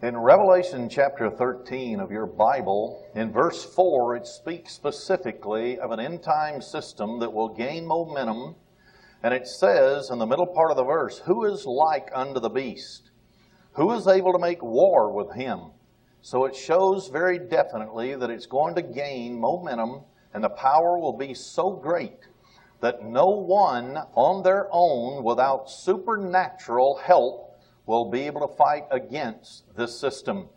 In Revelation chapter 13 of your Bible, in verse 4, it speaks specifically of an end-time system that will gain momentum. And it says in the middle part of the verse, "Who is like unto the beast? Who is able to make war with him?" So it shows very definitely that it's going to gain momentum, and the power will be so great that no one on their own without supernatural help will be able to fight against this system.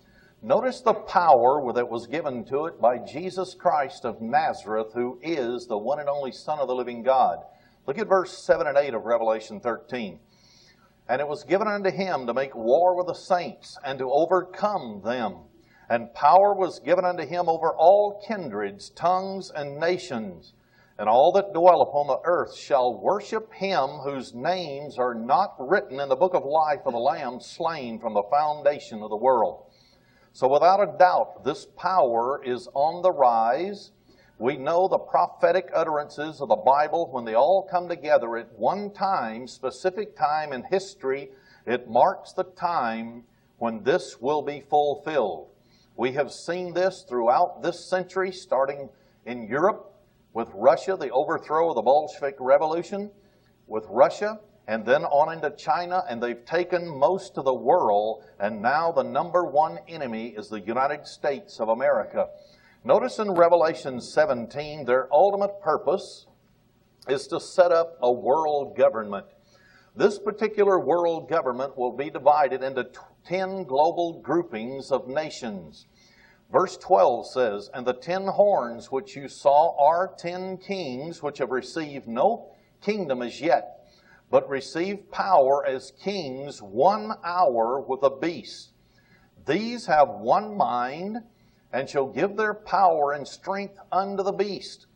Notice the power that was given to it by Jesus Christ of Nazareth, who is the one and only Son of the living God. Look at verse 7 and 8 of Revelation 13. "And it was given unto him to make war with the saints, and to overcome them. And power was given unto him over all kindreds, tongues, and nations. And all that dwell upon the earth shall worship him whose names are not written in the book of life of the Lamb slain from the foundation of the world." So without a doubt, this power is on the rise. We know the prophetic utterances of the Bible, when they all come together at one time, specific time in history, it marks the time when this will be fulfilled. We have seen this throughout this century, starting in Europe, with Russia, the overthrow of the Bolshevik Revolution, with Russia, and then on into China, and they've taken most of the world, and now the number one enemy is the United States of Amerika. Notice in Revelation 17, their ultimate purpose is to set up a world government. This particular world government will be divided into 10 global groupings of nations. Verse 12 says, "And the 10 horns which you saw are 10 kings, which have received no kingdom as yet, but receive power as kings 1 hour with a beast. These have one mind, and shall give their power and strength unto the beast.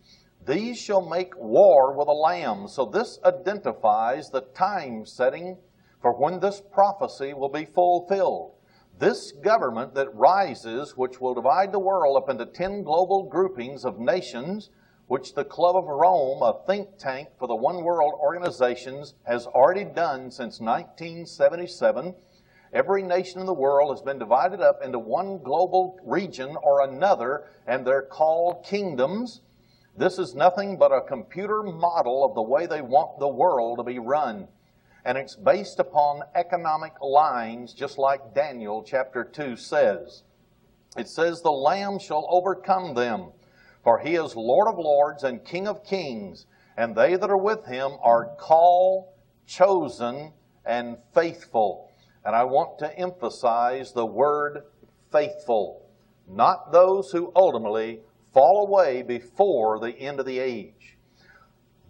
These shall make war with the Lamb." So this identifies the time setting for when this prophecy will be fulfilled. This government that rises, which will divide the world up into 10 global groupings of nations, which the Club of Rome, a think tank for the One World organizations, has already done since 1977. Every nation in the world has been divided up into one global region or another, and they're called kingdoms. This is nothing but a computer model of the way they want the world to be run. And it's based upon economic lines, just like Daniel chapter 2 says. It says, "The Lamb shall overcome them, for he is Lord of lords and King of kings, and they that are with him are called, chosen, and faithful." And I want to emphasize the word faithful, not those who ultimately fall away before the end of the age.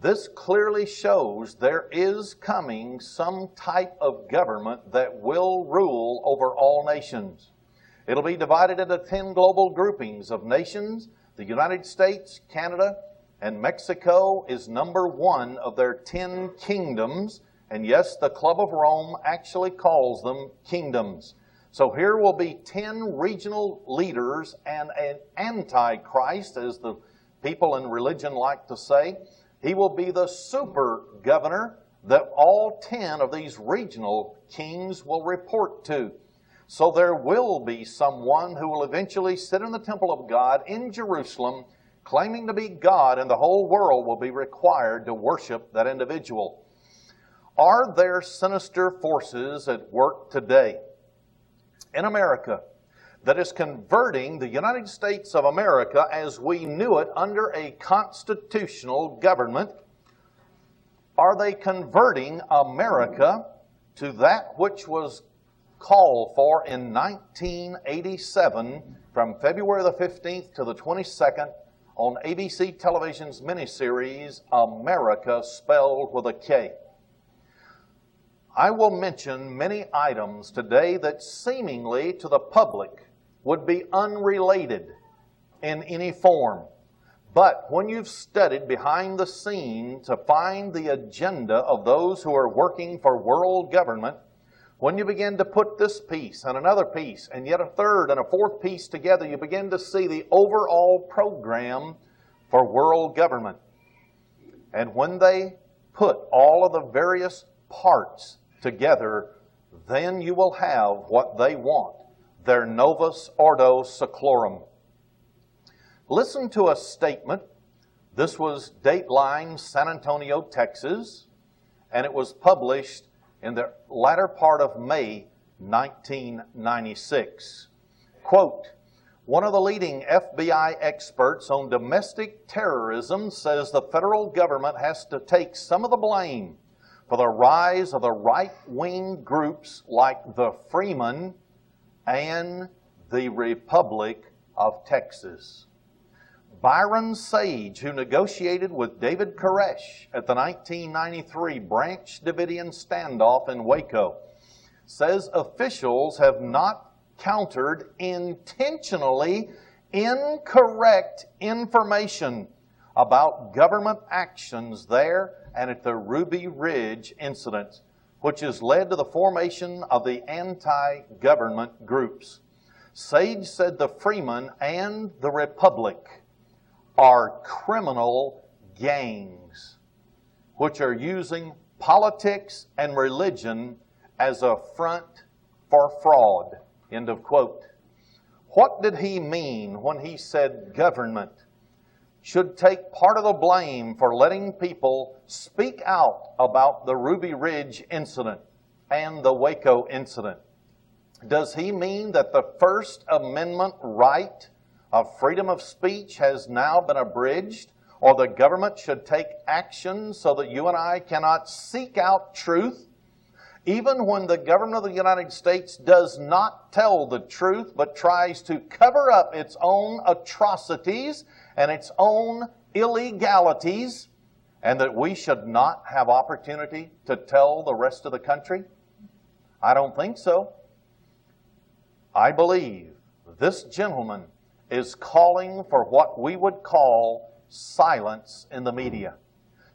This clearly shows there is coming some type of government that will rule over all nations. It'll be divided into 10 global groupings of nations. The United States, Canada, and Mexico is number 1 of their 10 kingdoms. And yes, the Club of Rome actually calls them kingdoms. So here will be 10 regional leaders and an antichrist, as the people in religion like to say. He will be the super governor that all 10 of these regional kings will report to. So there will be someone who will eventually sit in the temple of God in Jerusalem, claiming to be God, and the whole world will be required to worship that individual. Are there sinister forces at work today in America that is converting the United States of America as we knew it under a constitutional government? Are they converting America to that which was called for in 1987 from February the 15th to the 22nd on ABC Television's miniseries, America Spelled with a K? I will mention many items today that seemingly to the public would be unrelated in any form. But when you've studied behind the scene to find the agenda of those who are working for world government, when you begin to put this piece and another piece and yet a third and a fourth piece together, you begin to see the overall program for world government. And when they put all of the various parts together, then you will have what they want. their Novus Ordo Seclorum. Listen to a statement. This was Dateline, San Antonio, Texas, and it was published in the latter part of May 1996. Quote, one of the leading FBI experts on domestic terrorism says the federal government has to take some of the blame for the rise of the right-wing groups like the Freemen and the Republic of Texas. Byron Sage, who negotiated with David Koresh at the 1993 Branch Davidian standoff in Waco, says officials have not countered intentionally incorrect information about government actions there and at the Ruby Ridge incident, which has led to the formation of the anti-government groups. Sage said the Freemen and the Republic are criminal gangs which are using politics and religion as a front for fraud. End of quote. What did he mean when he said government should take part of the blame for letting people speak out about the Ruby Ridge incident and the Waco incident? Does he mean that the First Amendment right of freedom of speech has now been abridged, or the government should take action so that you and I cannot seek out truth, even when the government of the United States does not tell the truth but tries to cover up its own atrocities and its own illegalities, and that we should not have opportunity to tell the rest of the country? I don't think so. I believe this gentleman is calling for what we would call silence in the media.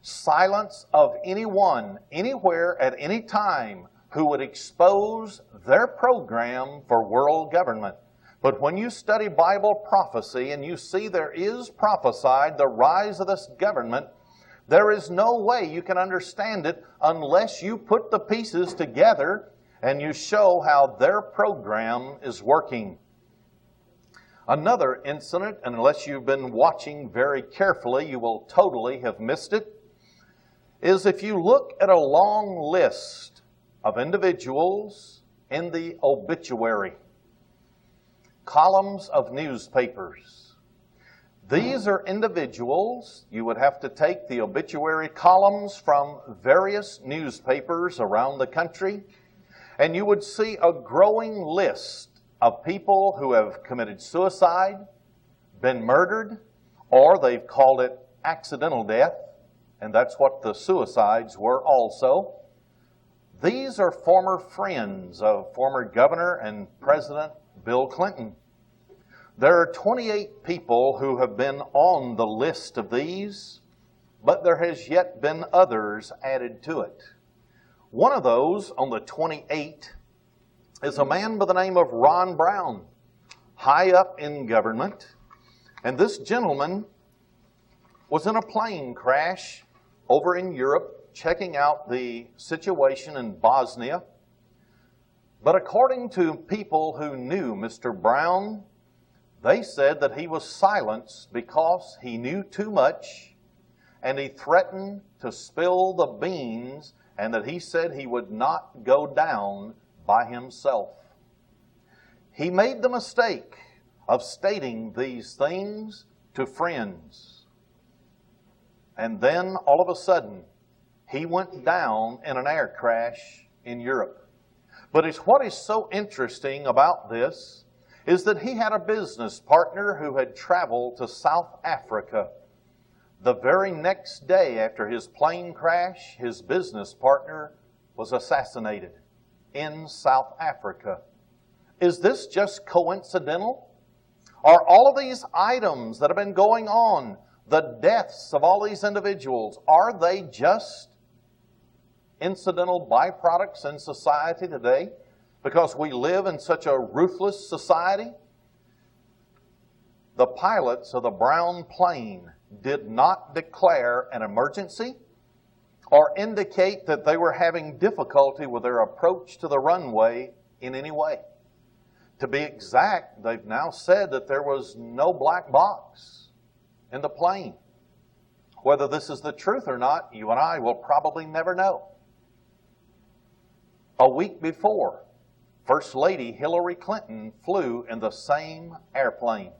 Silence of anyone, anywhere, at any time who would expose their program for world government. But when you study Bible prophecy and you see there is prophesied the rise of this government, there is no way you can understand it unless you put the pieces together and you show how their program is working. Another incident, and unless you've been watching very carefully, you will totally have missed it, is if you look at a long list of individuals in the obituary columns of newspapers. These are individuals, you would have to take the obituary columns from various newspapers around the country, and you would see a growing list of people who have committed suicide, been murdered, or they've called it accidental death, and that's what the suicides were also. These are former friends of former Governor and President Bill Clinton. There are 28 people who have been on the list of these, but there has yet been others added to it. One of those on the 28 is a man by the name of Ron Brown, high up in government. And this gentleman was in a plane crash over in Europe, checking out the situation in Bosnia. But according to people who knew Mr. Brown, they said that he was silenced because he knew too much, and he threatened to spill the beans, and that he said he would not go down by himself. He made the mistake of stating these things to friends. And then all of a sudden, he went down in an air crash in Europe. But what is so interesting about this is that he had a business partner who had traveled to South Africa. The very next day after his plane crash, his business partner was assassinated in South Africa. Is this just coincidental? Are all of these items that have been going on, the deaths of all these individuals, are they just incidental byproducts in society today because we live in such a ruthless society? The pilots of the brown plane did not declare an emergency or indicate that they were having difficulty with their approach to the runway in any way. To be exact, they've now said that there was no black box in the plane. Whether this is the truth or not, you and I will probably never know. A week before, First Lady Hillary Clinton flew in the same airplane.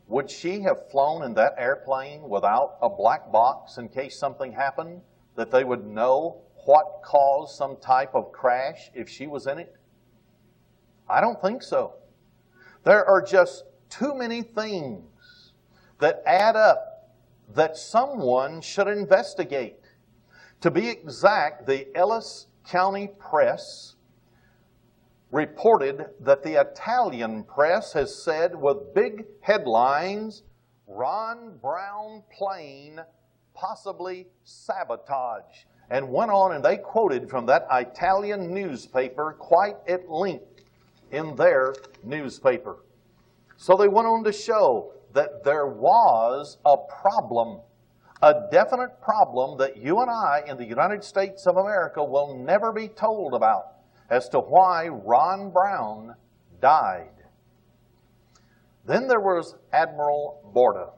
Would she have flown in that airplane without a black box in case something happened, that they would know what caused some type of crash if she was in it? I don't think so. There are just too many things that add up that someone should investigate. To be exact, the Ellis County Press reported that the Italian press has said with big headlines, Ron Brown plane possibly sabotage. And went on and they quoted from that Italian newspaper quite at length in their newspaper. So they went on to show that there was a problem, a definite problem that you and I in the United States of America will never be told about as to why Ron Brown died. Then there was Admiral Borda,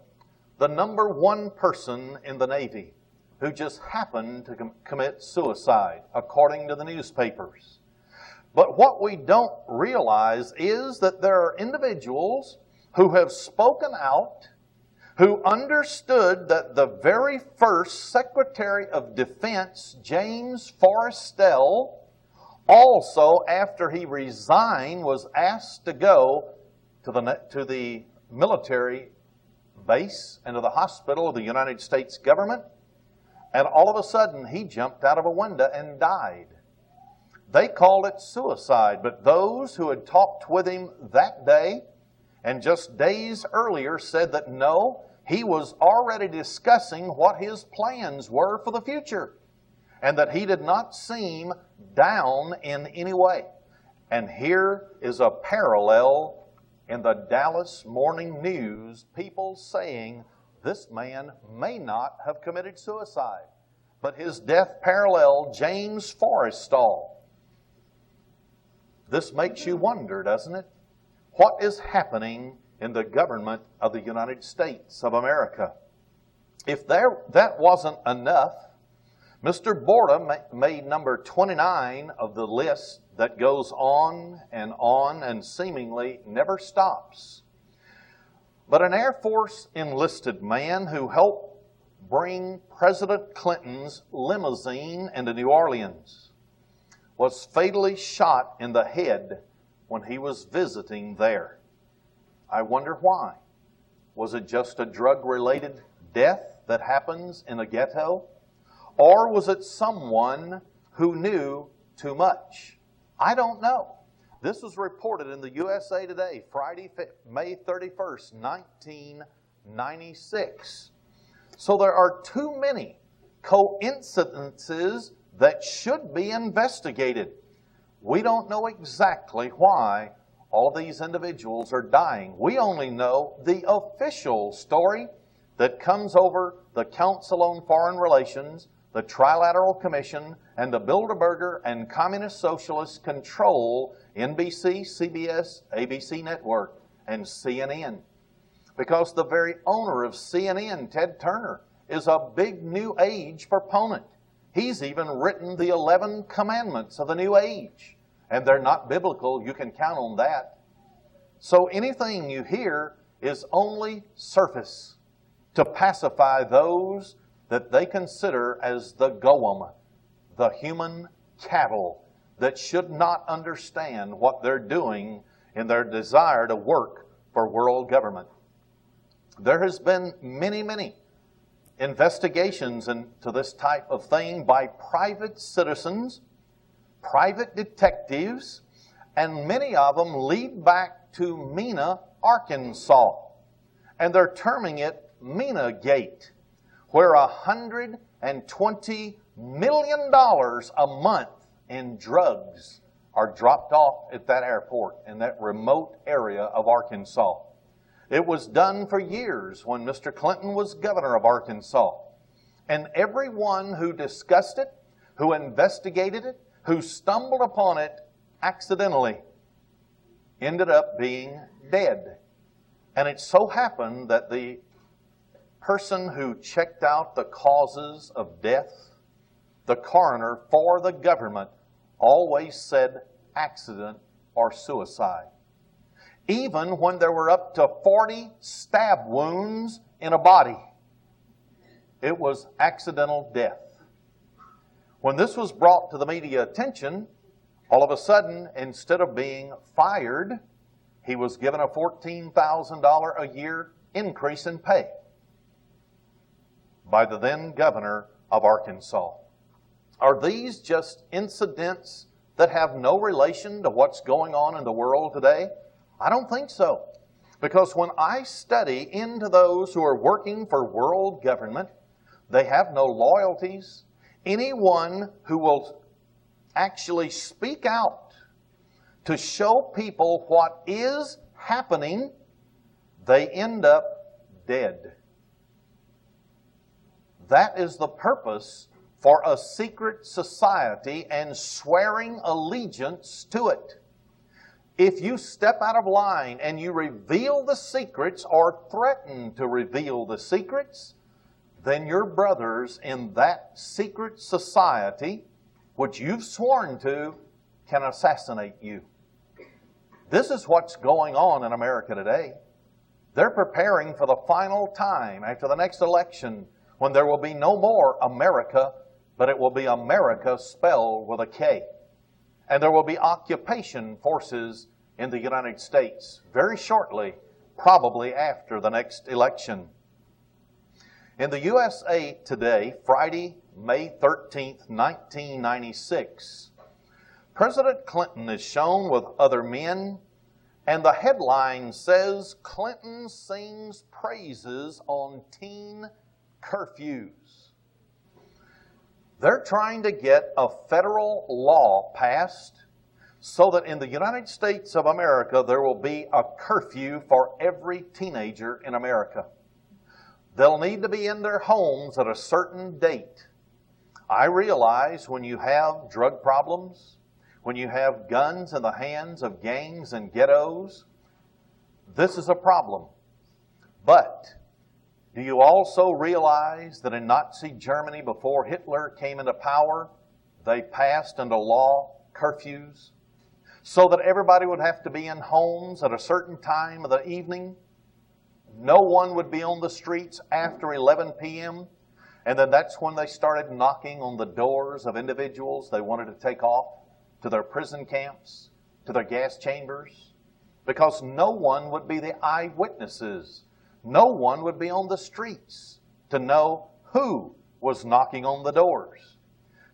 the number one person in the Navy, who just happened to commit suicide, according to the newspapers. But what we don't realize is that there are individuals who have spoken out, who understood that the very first Secretary of Defense, James Forrestal, also after he resigned was asked to go to the military base and to the hospital of the United States government, and all of a sudden he jumped out of a window and died. They called it suicide, but those who had talked with him that day and just days earlier said that no, he was already discussing what his plans were for the future and that he did not seem down in any way. And here is a parallel in the Dallas Morning News, people saying this man may not have committed suicide, but his death paralleled James Forrestal. This makes you wonder, doesn't it? What is happening in the government of the United States of America? If that wasn't enough, Mr. Borda made number 29 of the list that goes on and seemingly never stops. But an Air Force enlisted man who helped bring President Clinton's limousine into New Orleans was fatally shot in the head when he was visiting there. I wonder why. Was it just a drug-related death that happens in a ghetto? Or was it someone who knew too much? I don't know. This was reported in the USA Today, Friday, May 31st, 1996. So there are too many coincidences that should be investigated. We don't know exactly why all these individuals are dying. We only know the official story that comes over the Council on Foreign Relations, the Trilateral Commission, and the Bilderberger and Communist Socialists control NBC, CBS, ABC Network, and CNN. Because the very owner of CNN, Ted Turner, is a big New Age proponent. He's even written the 11 commandments of the New Age. And they're not biblical, you can count on that. So anything you hear is only surface to pacify those that they consider as the goem, the human cattle that should not understand what they're doing in their desire to work for world government. There has been many investigations into this type of thing by private citizens, private detectives, and many of them lead back to Mena, Arkansas. And they're terming it Mena Gate, where $120 million a month in drugs are dropped off at that airport in that remote area of Arkansas. It was done for years when Mr. Clinton was governor of Arkansas. And everyone who discussed it, who investigated it, who stumbled upon it accidentally, ended up being dead. And it so happened that the person who checked out the causes of death, the coroner for the government, always said accident or suicide. Even when there were up to 40 stab wounds in a body, it was accidental death. When this was brought to the media attention, all of a sudden, instead of being fired, he was given a $14,000 a year increase in pay by the then governor of Arkansas. Are these just incidents that have no relation to what's going on in the world today? I don't think so. Because when I study into those who are working for world government, they have no loyalties. Anyone who will actually speak out to show people what is happening, they end up dead. That is the purpose for a secret society and swearing allegiance to it. If you step out of line and you reveal the secrets or threaten to reveal the secrets, then your brothers in that secret society, which you've sworn to, can assassinate you. This is what's going on in America today. They're preparing for the final time after the next election when there will be no more America, but it will be America spelled with a K. And there will be occupation forces in the United States very shortly, probably after the next election. In the USA Today, Friday, May 13th, 1996, President Clinton is shown with other men, and the headline says, "Clinton sings praises on teen curfews." They're trying to get a federal law passed so that in the United States of America there will be a curfew for every teenager in America. They'll need to be in their homes at a certain date. I realize when you have drug problems, when you have guns in the hands of gangs and ghettos, this is a problem. But do you also realize that in Nazi Germany, before Hitler came into power, they passed into law curfews so that everybody would have to be in homes at a certain time of the evening? No one would be on the streets after 11 p.m. And then that's when they started knocking on the doors of individuals they wanted to take off to their prison camps, to their gas chambers, because no one would be the eyewitnesses. No one would be on the streets to know who was knocking on the doors.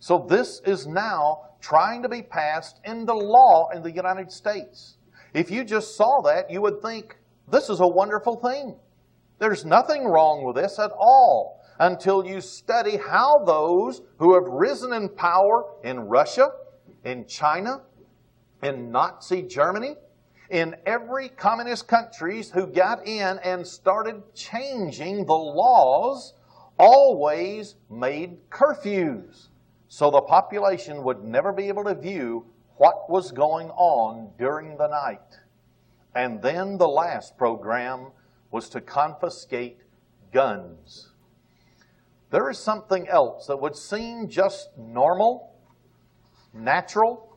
So this is now trying to be passed into law in the United States. If you just saw that, you would think, this is a wonderful thing. There's nothing wrong with this at all until you study how those who have risen in power in Russia, in China, in Nazi Germany, in every communist countries who got in and started changing the laws, always made curfews so the population would never be able to view what was going on during the night. And then the last program was to confiscate guns. There is something else that would seem just normal, natural,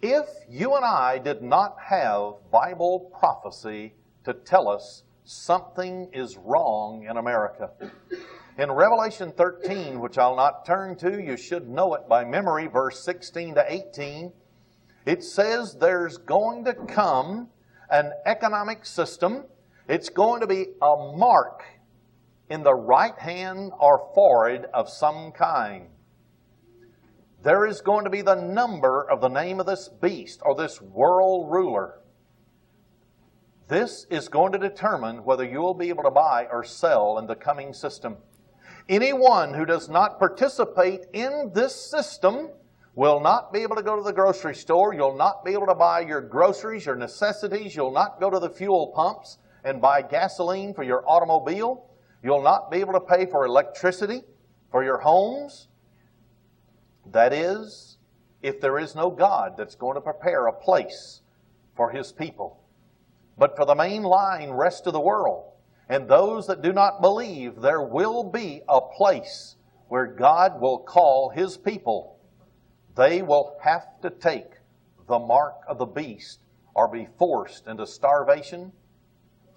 if you and I did not have Bible prophecy to tell us something is wrong in America. In Revelation 13, which I'll not turn to, you should know it by memory, verse 16 to 18, it says there's going to come an economic system. It's going to be a mark in the right hand or forehead of some kind. There is going to be the number of the name of this beast or this world ruler. This is going to determine whether you will be able to buy or sell in the coming system. Anyone who does not participate in this system will not be able to go to the grocery store. You'll not be able to buy your groceries, your necessities. You'll not go to the fuel pumps and buy gasoline for your automobile. You'll not be able to pay for electricity for your homes. That is, if there is no God that's going to prepare a place for His people. but for the mainline rest of the world. And those that do not believe, there will be a place where God will call His people. They will have to take the mark of the beast or be forced into starvation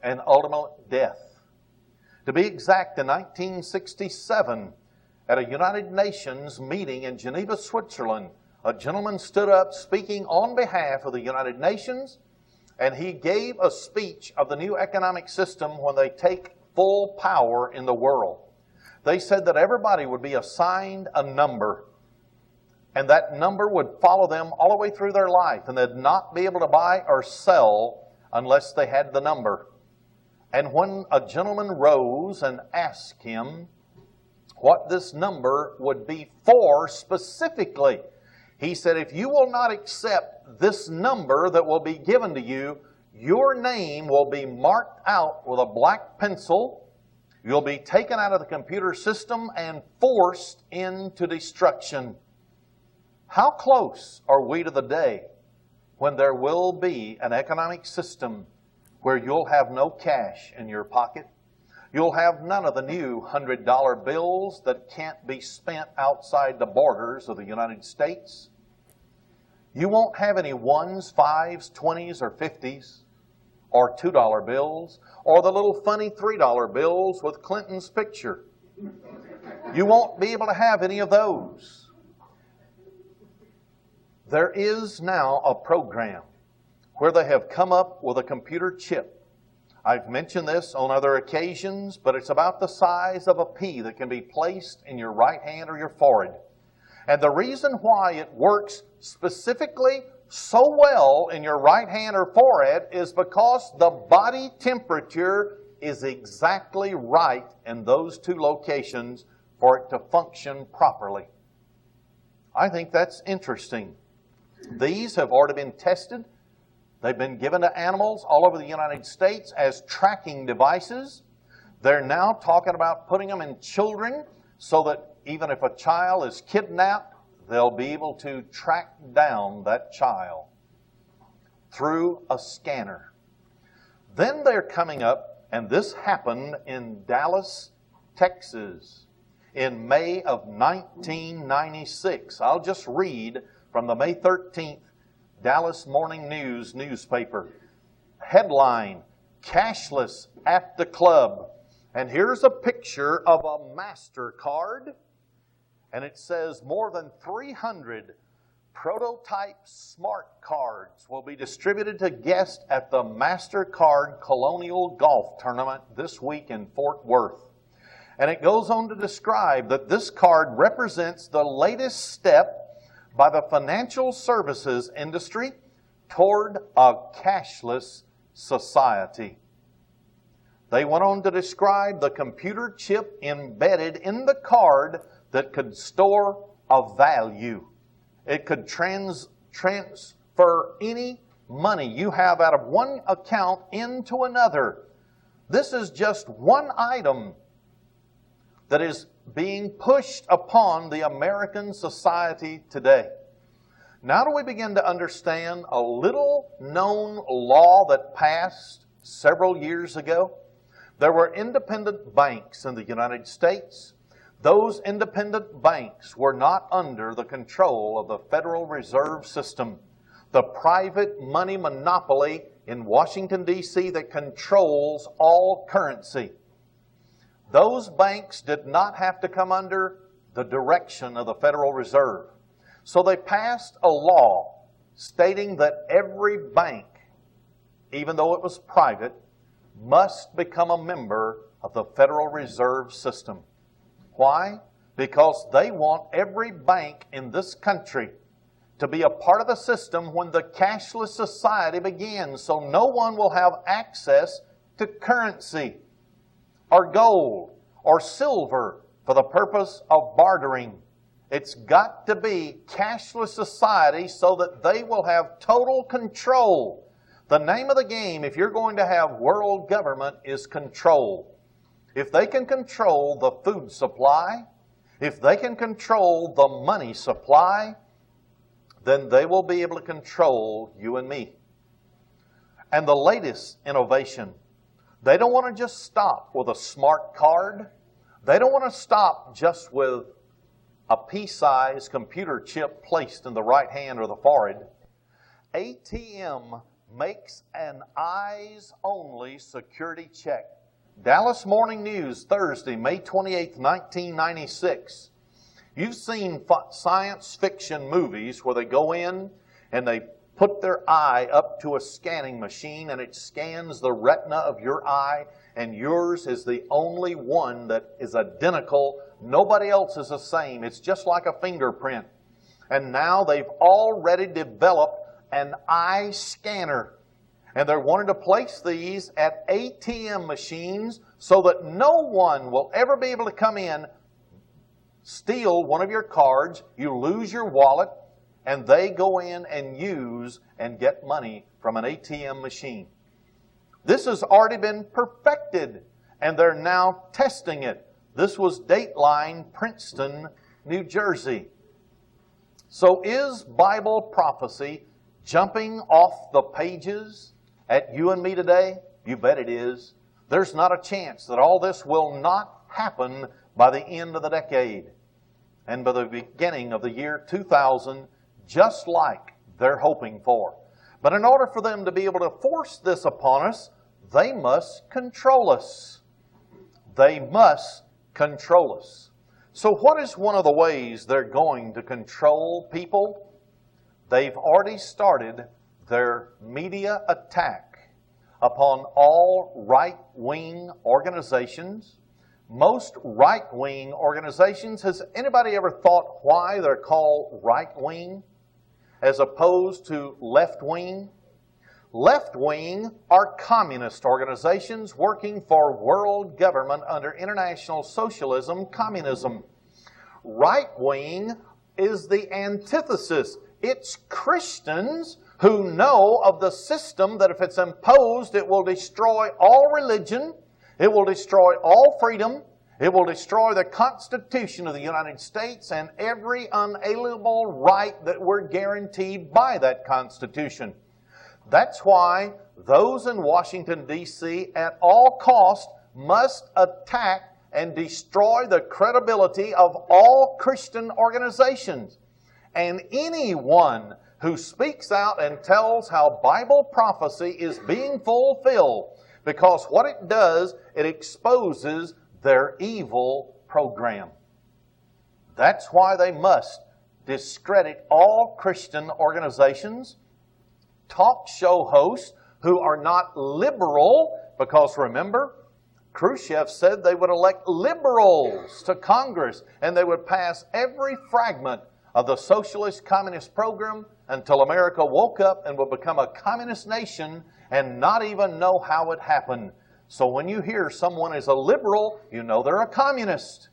and ultimate death. To be exact, in 1967, at a United Nations meeting in Geneva, Switzerland, a gentleman stood up speaking on behalf of the United Nations, and he gave a speech of the new economic system when they take full power in the world. They said that everybody would be assigned a number, and that number would follow them all the way through their life, and they'd not be able to buy or sell unless they had the number. And when a gentleman rose and asked him what this number would be for specifically, he said, if you will not accept this number that will be given to you, your name will be marked out with a black pencil. You'll be taken out of the computer system and forced into destruction. How close are we to the day when there will be an economic system where you'll have no cash in your pocket? You'll have none of the new $100 bills that can't be spent outside the borders of the United States. You won't have any 1s, 5s, 20s, or 50s, or $2 bills, or the little funny $3 bills with Clinton's picture. You won't be able to have any of those. There is now a program where they have come up with a computer chip. I've mentioned this on other occasions, but it's about the size of a pea that can be placed in your right hand or your forehead. And the reason why it works specifically so well in your right hand or forehead is because the body temperature is exactly right in those two locations for it to function properly. I think that's interesting. These have already been tested. They've been given to animals all over the United States as tracking devices. They're now talking about putting them in children so that even if a child is kidnapped, they'll be able to track down that child through a scanner. Then they're coming up, and this happened in Dallas, Texas, in May of 1996. I'll just read from the May 13th Dallas Morning News newspaper. Headline, cashless at the club. And here's a picture of a MasterCard. And it says more than 300 prototype smart cards will be distributed to guests at the MasterCard Colonial Golf Tournament this week in Fort Worth. And it goes on to describe that this card represents the latest step by the financial services industry toward a cashless society. They went on to describe the computer chip embedded in the card that could store a value. It could transfer any money you have out of one account into another. This is just one item that is being pushed upon the American society today. Now do we begin to understand a little known law that passed several years ago? There were independent banks in the United States. Those independent banks were not under the control of the Federal Reserve System, the private money monopoly in Washington, D.C. that controls all currency. Those banks did not have to come under the direction of the Federal Reserve. So they passed a law stating that every bank, even though it was private, must become a member of the Federal Reserve System. Why? Because they want every bank in this country to be a part of the system when the cashless society begins, so no one will have access to currency or gold or silver for the purpose of bartering. It's got to be cashless society so that they will have total control. The name of the game, if you're going to have world government, is control. If they can control the food supply, if they can control the money supply, then they will be able to control you and me. and the latest innovation. They don't want to just stop with a smart card. They don't want to stop just with a pea-sized computer chip placed in the right hand or the forehead. ATM makes an eyes-only security check. Dallas Morning News, Thursday, May 28, 1996. You've seen science fiction movies where they go in and they put their eye up to a scanning machine and it scans the retina of your eye, and yours is the only one that is identical. Nobody else is the same. It's just like a fingerprint. And now they've already developed an eye scanner. And they're wanting to place these at ATM machines so that no one will ever be able to come in, steal one of your cards, you lose your wallet, and they go in and use and get money from an ATM machine. This has already been perfected, and they're now testing it. This was Dateline, Princeton, New Jersey. So is Bible prophecy jumping off the pages at you and me today? You bet it is. There's not a chance that all this will not happen by the end of the decade and by the beginning of the year 2000, just like they're hoping for. But in order for them to be able to force this upon us, they must control us. They must control us. So what is one of the ways they're going to control people? They've already started their media attack upon all right-wing organizations. Most right-wing organizations, has anybody ever thought why they're called right-wing as opposed to left-wing? Left-wing are communist organizations working for world government under international socialism, communism. Right-wing is the antithesis. It's Christians who know of the system that if it's imposed, it will destroy all religion, it will destroy all freedom, it will destroy the Constitution of the United States and every unalienable right that we're guaranteed by that Constitution. That's why those in Washington, D.C. at all costs must attack and destroy the credibility of all Christian organizations. And anyone who speaks out and tells how Bible prophecy is being fulfilled, because what it does, it exposes their evil program. That's why they must discredit all Christian organizations, talk show hosts who are not liberal, because remember, Khrushchev said they would elect liberals to Congress and they would pass every fragment of the socialist communist program until America woke up and would become a communist nation and not even know how it happened. So when you hear someone is a liberal, you know they're a communist.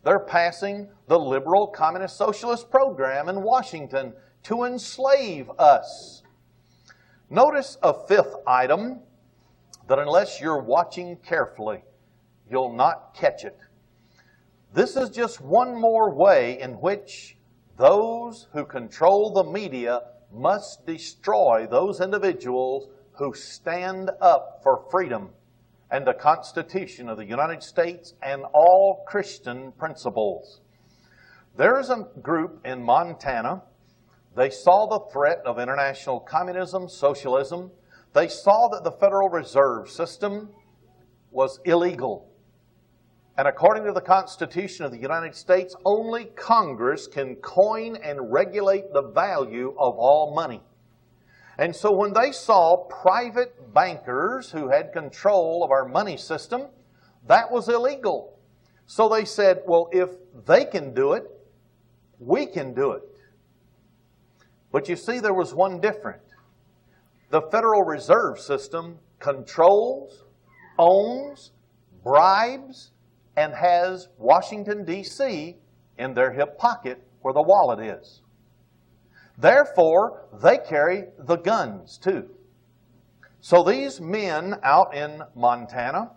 They're passing the liberal communist socialist program in Washington to enslave us. Notice a fifth item that unless you're watching carefully, you'll not catch it. This is just one more way in which those who control the media must destroy those individuals who stand up for freedom and the Constitution of the United States and all Christian principles. There's a group in Montana. They saw the threat of international communism, socialism. They saw that the Federal Reserve System was illegal. And according to the Constitution of the United States, only Congress can coin and regulate the value of all money. And so when they saw private bankers who had control of our money system, that was illegal. So they said, well, if they can do it, we can do it. But you see, there was one difference. The Federal Reserve System controls, owns, bribes, and has Washington, D.C. in their hip pocket where the wallet is. Therefore, they carry the guns too. So these men out in Montana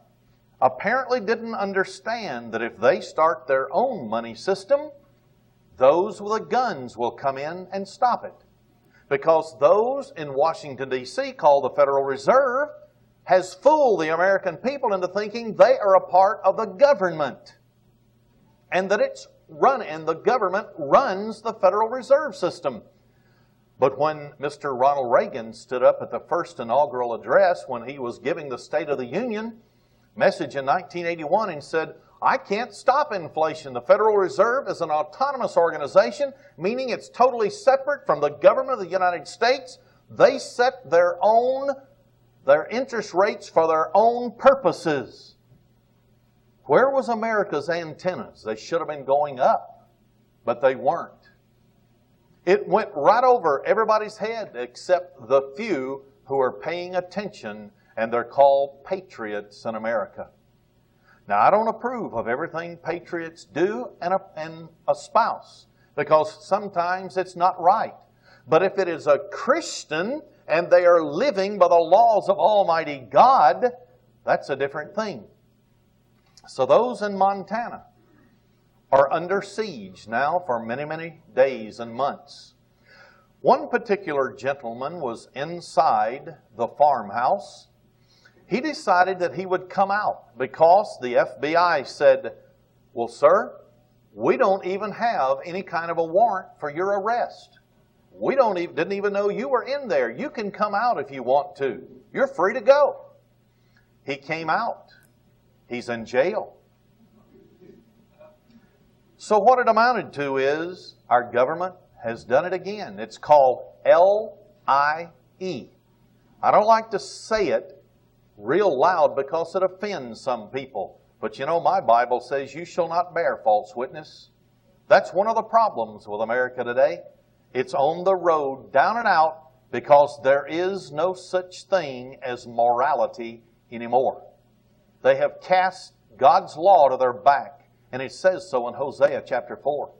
apparently didn't understand that if they start their own money system, those with the guns will come in and stop it. because those in Washington, D.C., called the Federal Reserve, has fooled the American people into thinking they are a part of the government and that it's run, and the government runs the Federal Reserve System. But when Mr. Ronald Reagan stood up at the first inaugural address when he was giving the State of the Union message in 1981 and said, I can't stop inflation. The Federal Reserve is an autonomous organization, meaning it's totally separate from the government of the United States. They set their interest rates for their own purposes. Where was America's antennas? They should have been going up, but they weren't. It went right over everybody's head except the few who are paying attention, and they're called patriots in America. Now, I don't approve of everything patriots do and espouse, because sometimes it's not right. But if it is a Christian and they are living by the laws of Almighty God, that's a different thing. So those in Montana are under siege now for many, many days and months. One particular gentleman was inside the farmhouse. He decided that he would come out because the FBI said, well, sir, we don't even have any kind of a warrant for your arrest. We didn't even know you were in there. You can come out if you want to. You're free to go. He came out. He's in jail. So what it amounted to is our government has done it again. It's called LIE. I don't like to say it real loud because it offends some people. But you know, my Bible says you shall not bear false witness. That's one of the problems with America today. It's on the road down and out because there is no such thing as morality anymore. They have cast God's law to their back, and it says so in Hosea chapter 4.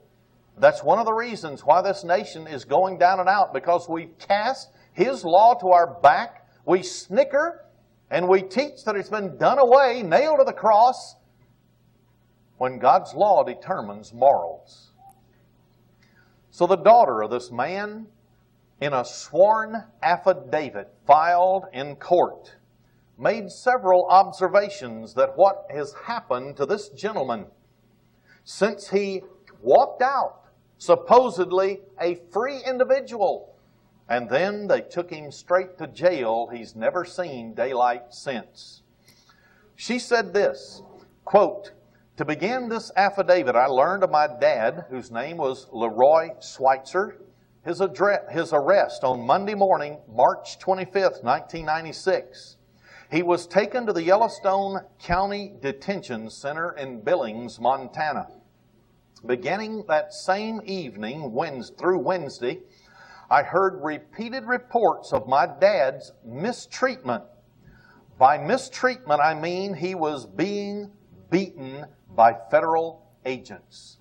That's one of the reasons why this nation is going down and out, because we cast His law to our back, we snicker, and we teach that it's been done away, nailed to the cross, when God's law determines morals. So the daughter of this man, in a sworn affidavit filed in court, made several observations that what has happened to this gentleman since he walked out, supposedly a free individual, and then they took him straight to jail. He's never seen daylight since. She said this, quote, to begin this affidavit, I learned of my dad, whose name was Leroy Schweitzer, his arrest on Monday morning, March 25th, 1996. He was taken to the Yellowstone County Detention Center in Billings, Montana. Beginning that same evening, through Wednesday, I heard repeated reports of my dad's mistreatment. By mistreatment, I mean he was being beaten by federal agents.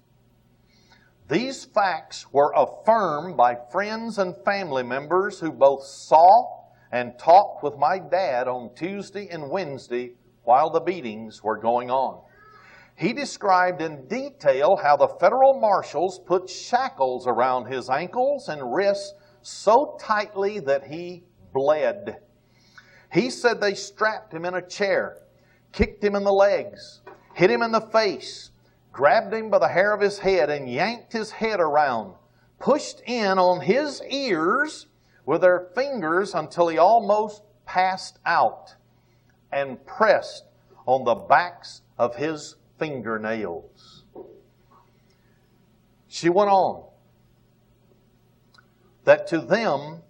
These facts were affirmed by friends and family members who both saw and talked with my dad on Tuesday and Wednesday while the beatings were going on. He described in detail how the federal marshals put shackles around his ankles and wrists so tightly that he bled. He said they strapped him in a chair, kicked him in the legs, hit him in the face, grabbed him by the hair of his head and yanked his head around, pushed in on his ears with their fingers until he almost passed out, and pressed on the backs of his fingernails. She went on that to them,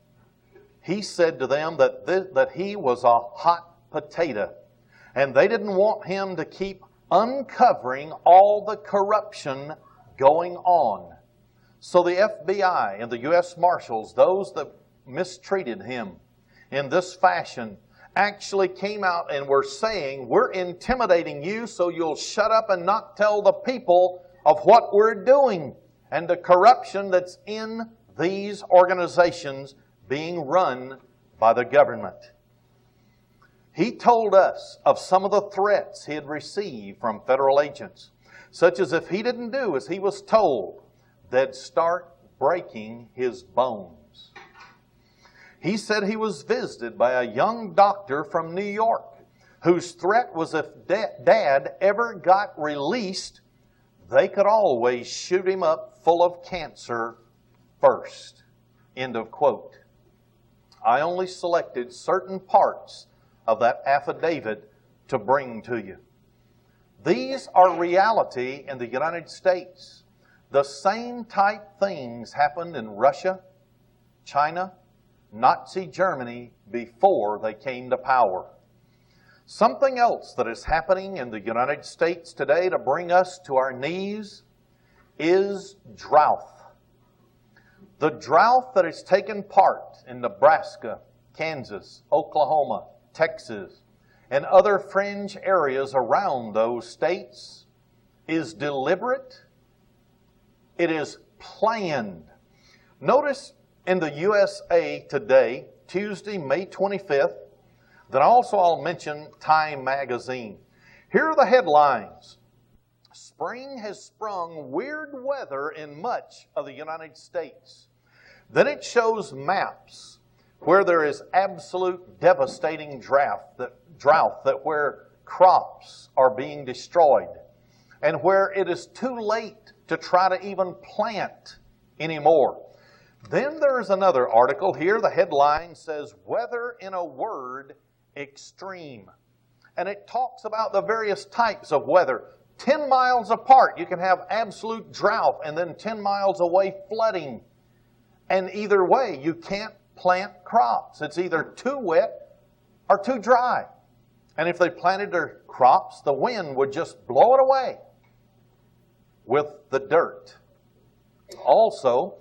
he said to them that he was a hot potato, and they didn't want him to keep uncovering all the corruption going on. So the FBI and the U.S. Marshals, those that mistreated him in this fashion, actually came out and were saying, we're intimidating you so you'll shut up and not tell the people of what we're doing and the corruption that's in these organizations being run by the government. He told us of some of the threats he had received from federal agents, such as if he didn't do as he was told, they'd start breaking his bones. He said he was visited by a young doctor from New York whose threat was if Dad ever got released, they could always shoot him up full of cancer first. End of quote. I only selected certain parts of that affidavit to bring to you. These are reality in the United States. The same type things happened in Russia, China, Nazi Germany before they came to power. Something else that is happening in the United States today to bring us to our knees is drought. The drought that has taken part in Nebraska, Kansas, Oklahoma, Texas, and other fringe areas around those states is deliberate. It is planned. Notice in the USA Today, Tuesday, May 25th, then also I'll mention Time magazine. Here are the headlines. Spring has sprung weird weather in much of the United States. Then it shows maps where there is absolute devastating drought that where crops are being destroyed and where it is too late to try to even plant anymore. Then there's another article here. The headline says, Weather in a Word, Extreme. And it talks about the various types of weather. 10 miles apart, you can have absolute drought, and then 10 miles away, flooding. And either way, you can't plant crops. It's either too wet or too dry. And if they planted their crops, the wind would just blow it away with the dirt. Also,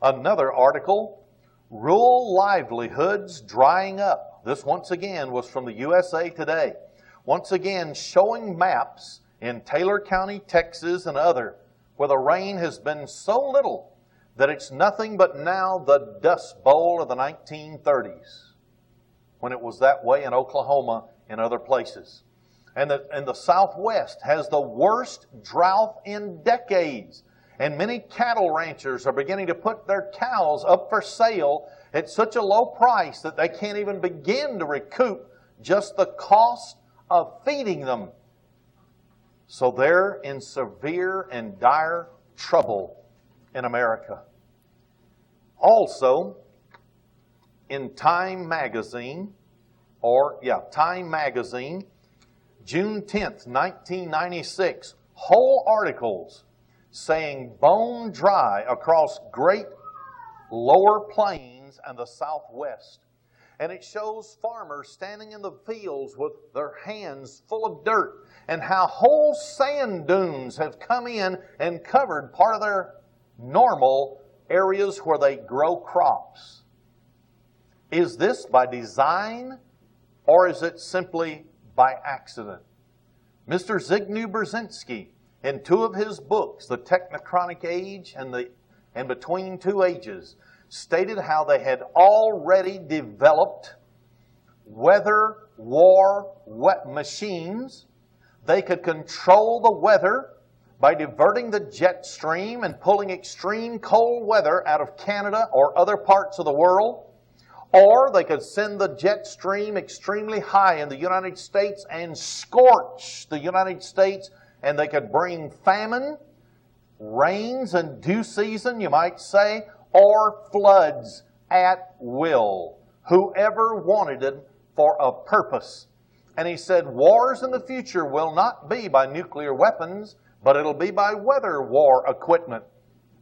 another article, Rural Livelihoods Drying Up. This once again was from the USA Today. Once again showing maps in Taylor County, Texas and other where the rain has been so little that it's nothing but now the Dust Bowl of the 1930s when it was that way in Oklahoma and other places. And the Southwest has the worst drought in decades. And many cattle ranchers are beginning to put their cows up for sale at such a low price that they can't even begin to recoup just the cost of feeding them. So they're in severe and dire trouble in America. Also, in Time magazine, June 10th, 1996, whole articles saying bone dry across great lower plains and the Southwest. And it shows farmers standing in the fields with their hands full of dirt and how whole sand dunes have come in and covered part of their normal areas where they grow crops. Is this by design or is it simply by accident? Mr. Zygmunt Brzezinski, in two of his books, The Technocratic Age and Between Two Ages, stated how they had already developed weather war machines. They could control the weather by diverting the jet stream and pulling extreme cold weather out of Canada or other parts of the world. Or they could send the jet stream extremely high in the United States and scorch the United States, and they could bring famine, rains and dew season, you might say, or floods at will. Whoever wanted it for a purpose. And he said, wars in the future will not be by nuclear weapons, but it'll be by weather war equipment.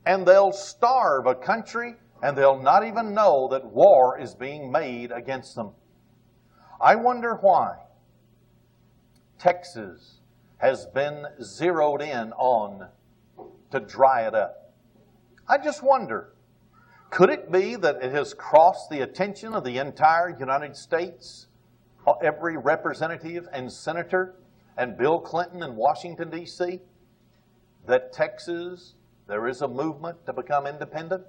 And they'll starve a country, and they'll not even know that war is being made against them. I wonder why Texas has been zeroed in on to dry it up. I just wonder, could it be that it has crossed the attention of the entire United States, every representative and senator, and Bill Clinton in Washington, D.C., that Texas, there is a movement to become independent,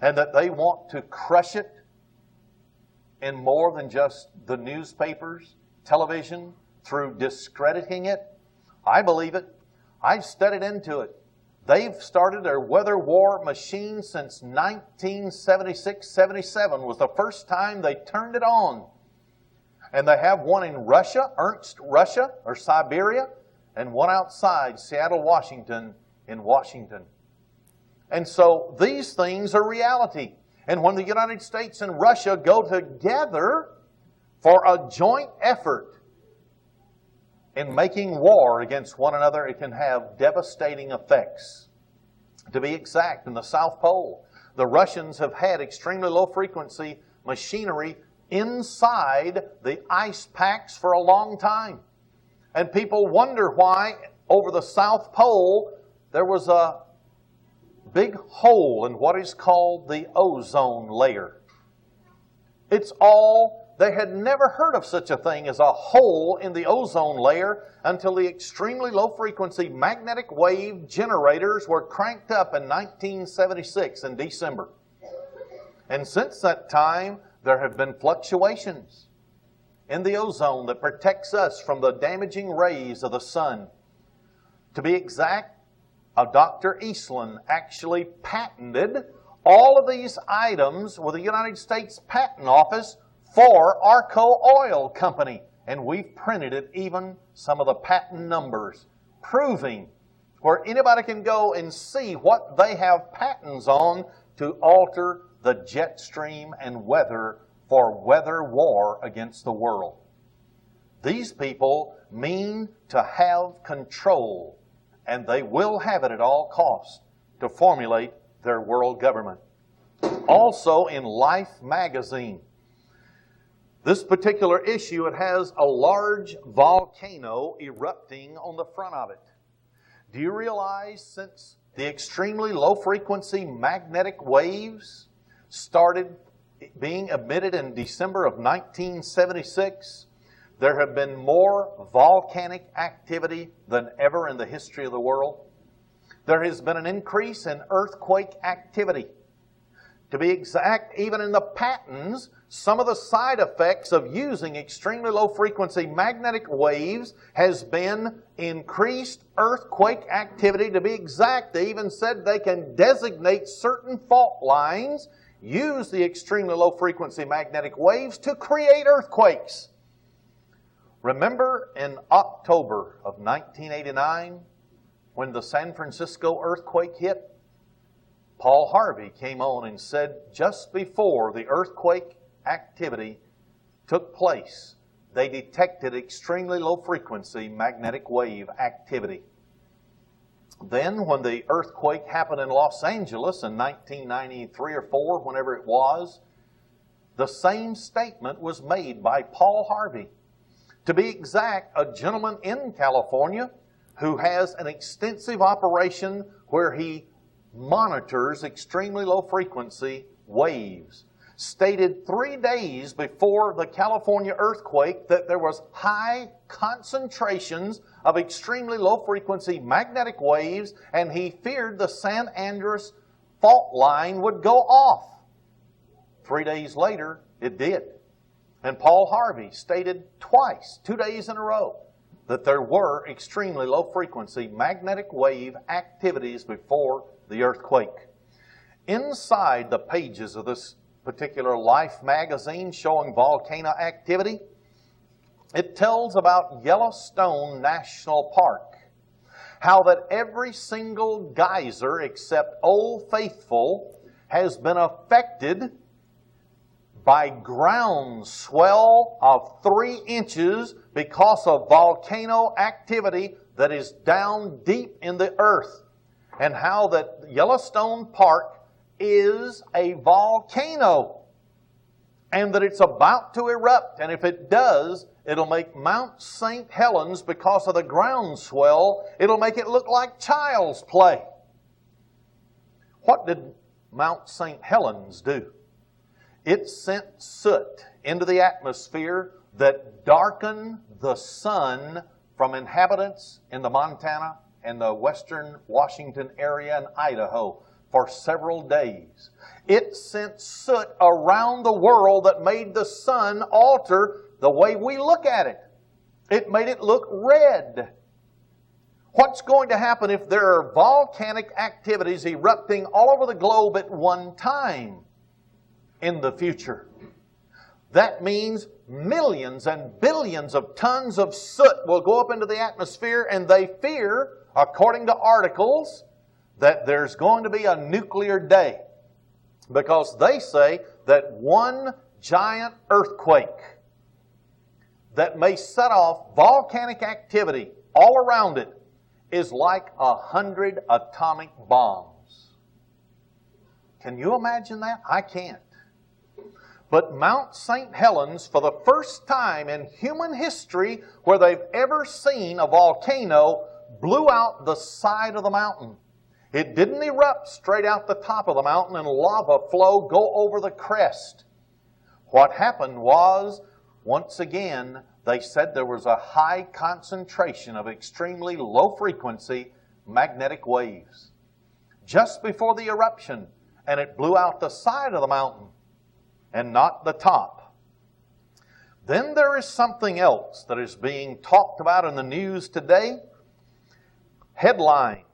and that they want to crush it in more than just the newspapers, television, through discrediting it? I believe it. I've studied into it. They've started their weather war machine since 1976-77 was the first time they turned it on. And they have one in Russia, Ernst, Russia, or Siberia, and one outside Seattle, Washington, in Washington. And so these things are reality. And when the United States and Russia go together for a joint effort in making war against one another, it can have devastating effects. To be exact, in the South Pole, the Russians have had extremely low frequency machinery inside the ice packs for a long time. And people wonder why over the South Pole there was a big hole in what is called the ozone layer. They had never heard of such a thing as a hole in the ozone layer until the extremely low frequency magnetic wave generators were cranked up in 1976 in December. And since that time, there have been fluctuations in the ozone that protects us from the damaging rays of the sun. To be exact, Dr. Eastland actually patented all of these items with the United States Patent Office for Arco Oil Company. And we've printed it, even some of the patent numbers, proving where anybody can go and see what they have patents on to alter the jet stream and weather for weather war against the world. These people mean to have control, and they will have it at all costs to formulate their world government. Also in Life magazine, this particular issue, it has a large volcano erupting on the front of it. Do you realize since the extremely low frequency magnetic waves started being emitted in December of 1976, there have been more volcanic activity than ever in the history of the world? There has been an increase in earthquake activity. To be exact, even in the patents, some of the side effects of using extremely low frequency magnetic waves has been increased earthquake activity. To be exact, they even said they can designate certain fault lines, use the extremely low frequency magnetic waves to create earthquakes. Remember in October of 1989, when the San Francisco earthquake hit? Paul Harvey came on and said just before the earthquake activity took place, they detected extremely low frequency magnetic wave activity. Then when the earthquake happened in Los Angeles in 1993 or 4, whenever it was, the same statement was made by Paul Harvey. To be exact, a gentleman in California who has an extensive operation where he monitors extremely low frequency waves, stated 3 days before the California earthquake that there was high concentrations of extremely low frequency magnetic waves, and he feared the San Andreas fault line would go off. 3 days later, it did. And Paul Harvey stated twice, 2 days in a row, that there were extremely low frequency magnetic wave activities before the earthquake. Inside the pages of this particular Life magazine showing volcano activity, it tells about Yellowstone National Park. How that every single geyser except Old Faithful has been affected by ground swell of 3 inches because of volcano activity that is down deep in the earth. And how that Yellowstone Park is a volcano, and that it's about to erupt, and if it does, it'll make Mount St. Helens, because of the ground swell, it'll make it look like child's play. What did Mount St. Helens do? It sent soot into the atmosphere that darkened the sun from inhabitants in the Montana and the western Washington area and Idaho for several days. It sent soot around the world that made the sun alter the way we look at it. It made it look red. What's going to happen if there are volcanic activities erupting all over the globe at one time in the future? That means millions and billions of tons of soot will go up into the atmosphere, and they fear, according to articles, that there's going to be a nuclear day, because they say that one giant earthquake that may set off volcanic activity all around it is like 100 atomic bombs. Can you imagine that? I can't. But Mount St. Helens, for the first time in human history where they've ever seen a volcano, blew out the side of the mountain. It didn't erupt straight out the top of the mountain and lava flow go over the crest. What happened was, once again, they said there was a high concentration of extremely low frequency magnetic waves just before the eruption, and it blew out the side of the mountain and not the top. Then there is something else that is being talked about in the news today. Headline: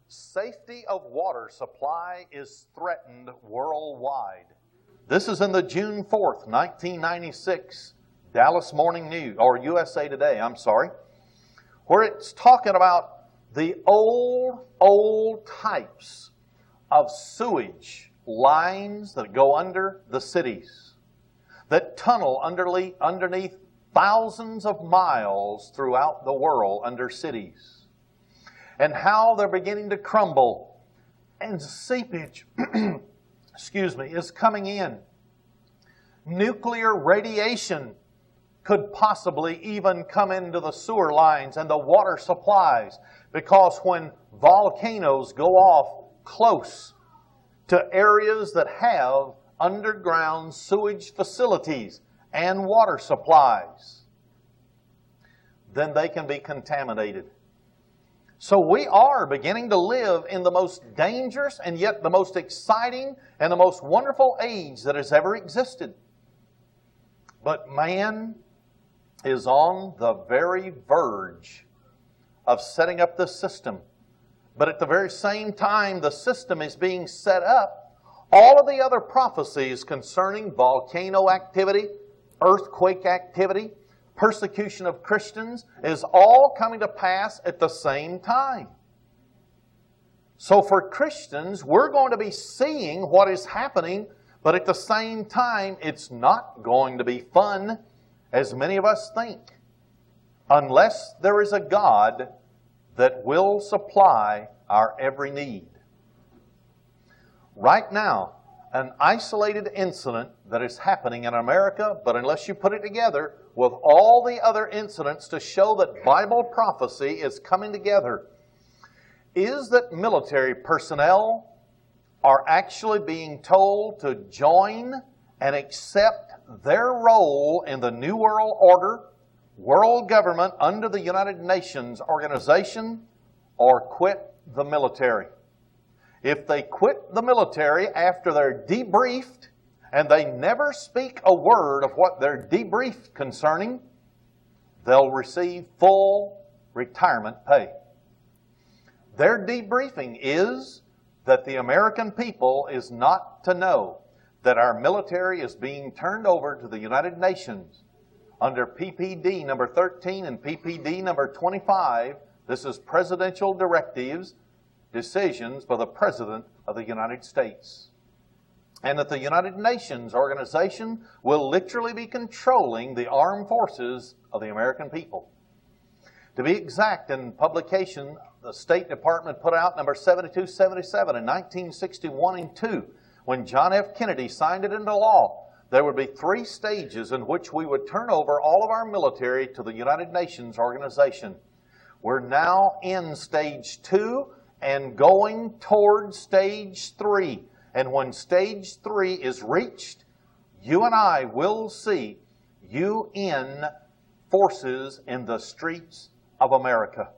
Safety of water supply is threatened worldwide. This is in the June 4th, 1996 Dallas Morning News, or USA Today, where it's talking about the old types of sewage lines that go under the cities, that tunnel underneath thousands of miles throughout the world under cities, and how they're beginning to crumble, and seepage is coming in. Nuclear radiation could possibly even come into the sewer lines and the water supplies, because when volcanoes go off close to areas that have underground sewage facilities and water supplies, then they can be contaminated. So we are beginning to live in the most dangerous and yet the most exciting and the most wonderful age that has ever existed. But man is on the very verge of setting up this system. But at the very same time the system is being set up, all of the other prophecies concerning volcano activity, earthquake activity, persecution of Christians is all coming to pass at the same time. So for Christians, we're going to be seeing what is happening, but at the same time, it's not going to be fun, as many of us think, unless there is a God that will supply our every need. Right now, an isolated incident that is happening in America, but unless you put it together with all the other incidents to show that Bible prophecy is coming together, is that military personnel are actually being told to join and accept their role in the New World Order, world government under the United Nations organization, or quit the military. If they quit the military after they're debriefed and they never speak a word of what they're debriefed concerning, they'll receive full retirement pay. Their debriefing is that the American people is not to know that our military is being turned over to the United Nations under PPD number 13 and PPD number 25. This is presidential directives, decisions by the President of the United States. And that the United Nations organization will literally be controlling the armed forces of the American people. To be exact, in publication, the State Department put out number 7277 in 1961 and 2. When John F. Kennedy signed it into law, there would be 3 stages in which we would turn over all of our military to the United Nations organization. We're now in stage 2 and going toward stage 3. And when stage 3 is reached, you and I will see UN forces in the streets of America.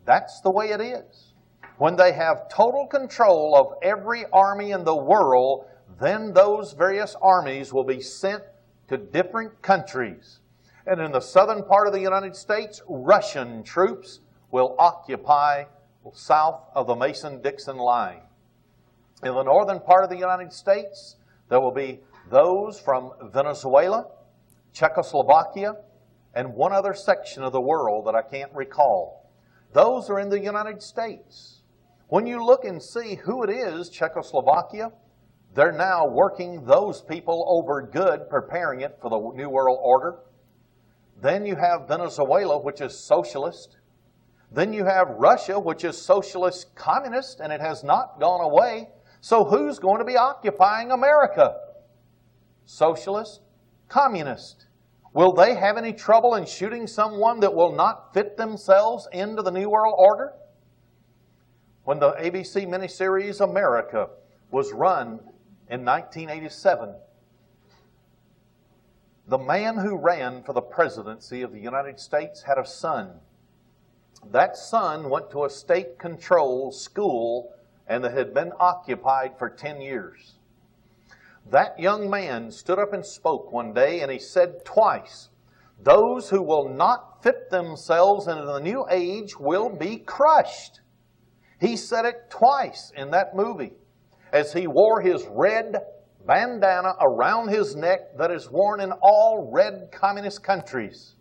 That's the way it is. When they have total control of every army in the world, then those various armies will be sent to different countries. And in the southern part of the United States, Russian troops will occupy south of the Mason-Dixon line. In the northern part of the United States, there will be those from Venezuela, Czechoslovakia, and one other section of the world that I can't recall. Those are in the United States. When you look and see who it is, Czechoslovakia, they're now working those people over good, preparing it for the New World Order. Then you have Venezuela, which is socialist. Then you have Russia, which is socialist communist, and it has not gone away. So who's going to be occupying America? Socialist, communist. Will they have any trouble in shooting someone that will not fit themselves into the New World Order? When the ABC miniseries Amerika was run in 1987, the man who ran for the presidency of the United States had a son. That son went to a state-controlled school and that had been occupied for 10 years. That young man stood up and spoke one day, and he said twice, "Those who will not fit themselves into the new age will be crushed." He said it twice in that movie as he wore his red bandana around his neck that is worn in all red communist countries.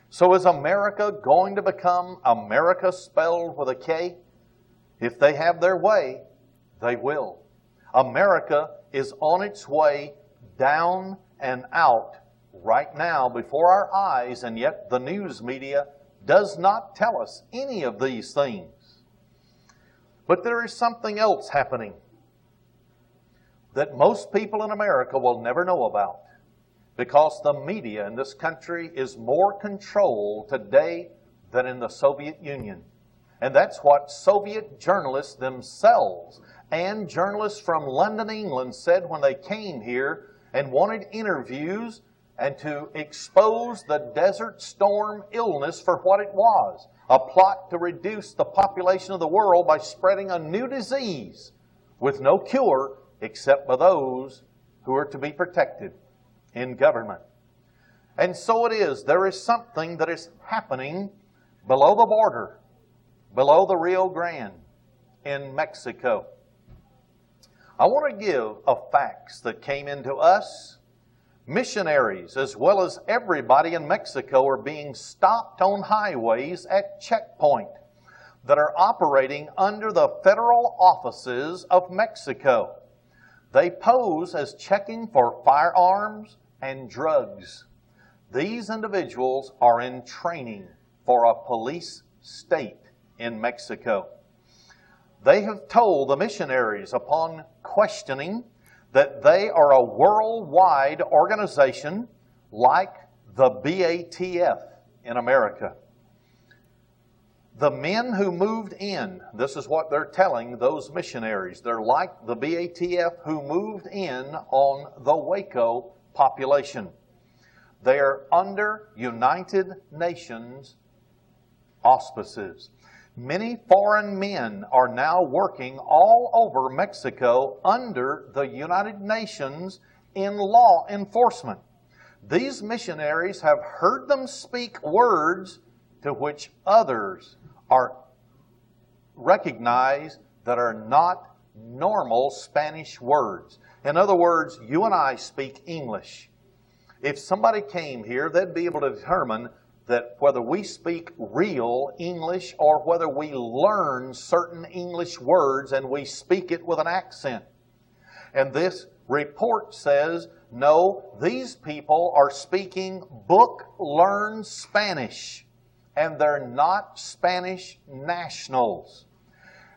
So is America going to become America spelled with a K? If they have their way, they will. America is on its way down and out right now before our eyes, and yet the news media does not tell us any of these things. But there is something else happening that most people in America will never know about, because the media in this country is more controlled today than in the Soviet Union. And that's what Soviet journalists themselves and journalists from London, England said when they came here and wanted interviews and to expose the Desert Storm illness for what it was, a plot to reduce the population of the world by spreading a new disease with no cure except by those who are to be protected in government. And so it is. There is something that is happening below the border, below the Rio Grande in Mexico. I want to give a facts that came into us. Missionaries, as well as everybody in Mexico, are being stopped on highways at checkpoint that are operating under the federal offices of Mexico. They pose as checking for firearms and drugs. These individuals are in training for a police state in Mexico. They have told the missionaries upon questioning that they are a worldwide organization like the BATF in America. The men who moved in, this is what they're telling those missionaries. They're like the BATF who moved in on the Waco population. They are under United Nations auspices. Many foreign men are now working all over Mexico under the United Nations in law enforcement. These missionaries have heard them speak words to which others are recognized that are not normal Spanish words. In other words, you and I speak English. If somebody came here, they'd be able to determine that whether we speak real English or whether we learn certain English words and we speak it with an accent. And this report says, no, these people are speaking book-learned Spanish, and they're not Spanish nationals.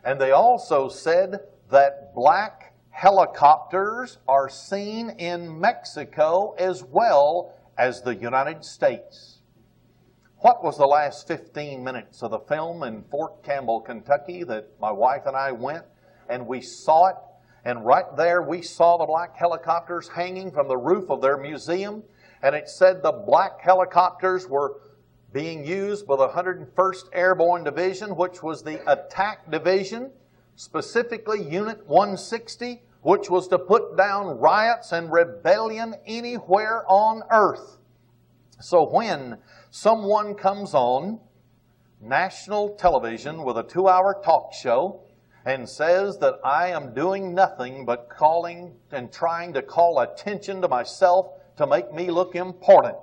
And they also said that black helicopters are seen in Mexico as well as the United States. What was the last 15 minutes of the film in Fort Campbell, Kentucky that my wife and I went and we saw it? And right there we saw the black helicopters hanging from the roof of their museum. And it said the black helicopters were being used by the 101st Airborne Division, which was the attack division, specifically Unit 160, which was to put down riots and rebellion anywhere on earth. So when someone comes on national television with a 2-hour talk show and says that I am doing nothing but calling and trying to call attention to myself to make me look important,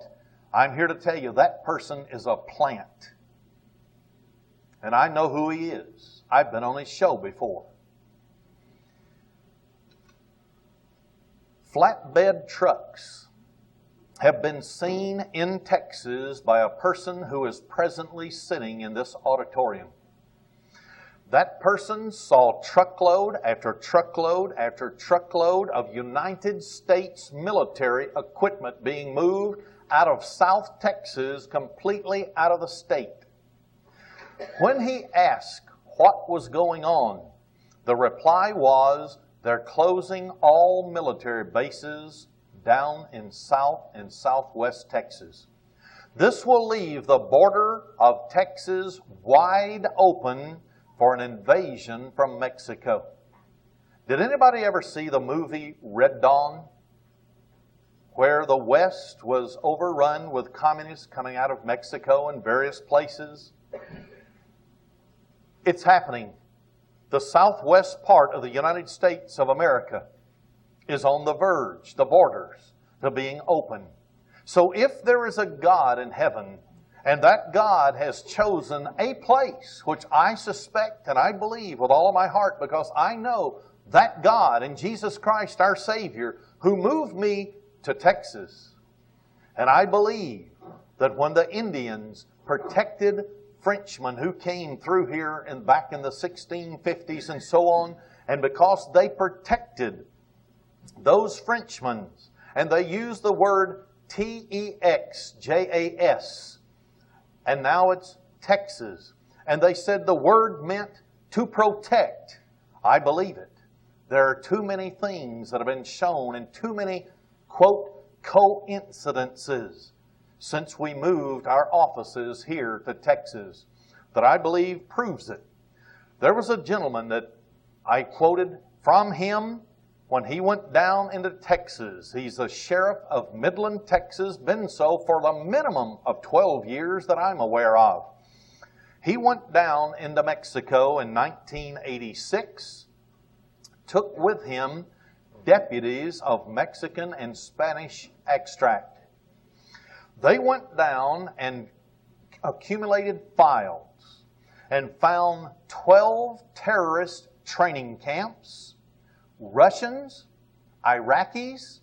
I'm here to tell you that person is a plant. And I know who he is. I've been on his show before. Flatbed trucks have been seen in Texas by a person who is presently sitting in this auditorium. That person saw truckload after truckload after truckload of United States military equipment being moved out of South Texas, completely out of the state. When he asked what was going on, the reply was, they're closing all military bases down in South and Southwest Texas. This will leave the border of Texas wide open for an invasion from Mexico. Did anybody ever see the movie Red Dawn, where the West was overrun with communists coming out of Mexico and various places? It's happening. The southwest part of the United States of America is on the verge, the borders, to being open. So if there is a God in heaven, and that God has chosen a place, which I suspect and I believe with all of my heart, because I know that God and Jesus Christ our Savior, who moved me to Texas. And I believe that when the Indians protected Frenchmen who came through here back in the 1650s and so on, and because they protected those Frenchmen, and they used the word Texjas, and now it's Texas, and they said the word meant to protect. I believe it. There are too many things that have been shown and too many, quote, coincidences since we moved our offices here to Texas that I believe proves it. There was a gentleman that I quoted from him when he went down into Texas. He's the sheriff of Midland, Texas, been so for the minimum of 12 years that I'm aware of. He went down into Mexico in 1986, took with him deputies of Mexican and Spanish extract. They went down and accumulated files and found 12 terrorist training camps, Russians, Iraqis,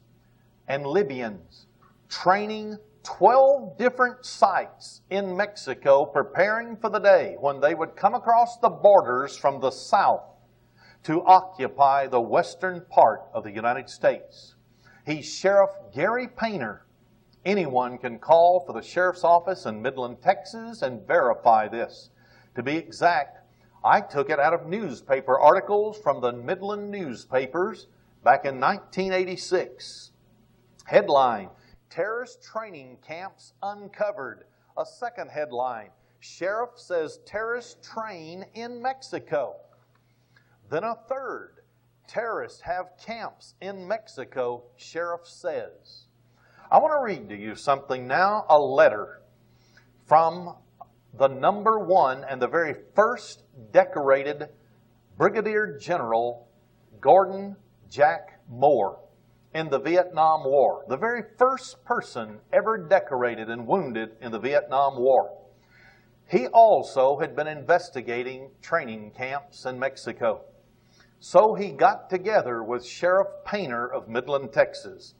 and Libyans, training 12 different sites in Mexico, preparing for the day when they would come across the borders from the south to occupy the western part of the United States. He's Sheriff Gary Painter. Anyone can call for the sheriff's office in Midland, Texas, and verify this. To be exact, I took it out of newspaper articles from the Midland newspapers back in 1986. Headline, Terrorist Training Camps Uncovered. A second headline, Sheriff says terrorists train in Mexico. Then a third, terrorists have camps in Mexico, sheriff says. I want to read to you something now, a letter from the number one and the very first decorated Brigadier General Gordon Jack Moore in the Vietnam War. The very first person ever decorated and wounded in the Vietnam War. He also had been investigating training camps in Mexico. So he got together with Sheriff Painter of Midland, Texas.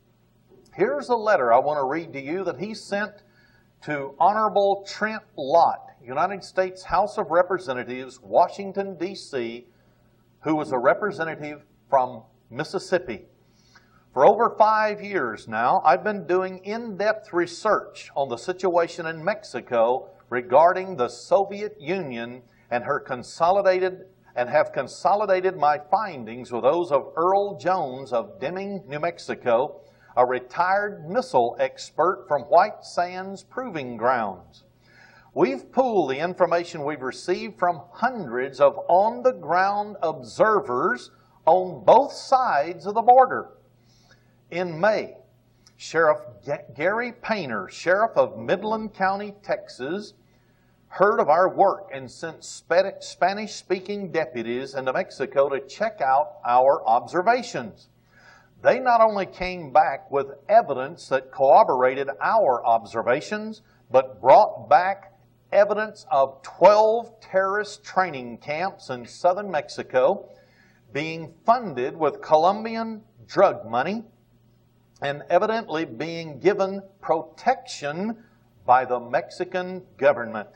Here's a letter I want to read to you that he sent to Honorable Trent Lott, United States House of Representatives, Washington, D.C., who was a representative from Mississippi. For over 5 years now, I've been doing in-depth research on the situation in Mexico regarding the Soviet Union and have consolidated my findings with those of Earl Jones of Deming, New Mexico, a retired missile expert from White Sands Proving Grounds. We've pooled the information we've received from hundreds of on-the-ground observers on both sides of the border. In May, Sheriff Gary Painter, Sheriff of Midland County, Texas, heard of our work and sent Spanish-speaking deputies into Mexico to check out our observations. They not only came back with evidence that corroborated our observations, but brought back evidence of 12 terrorist training camps in southern Mexico being funded with Colombian drug money and evidently being given protection by the Mexican government.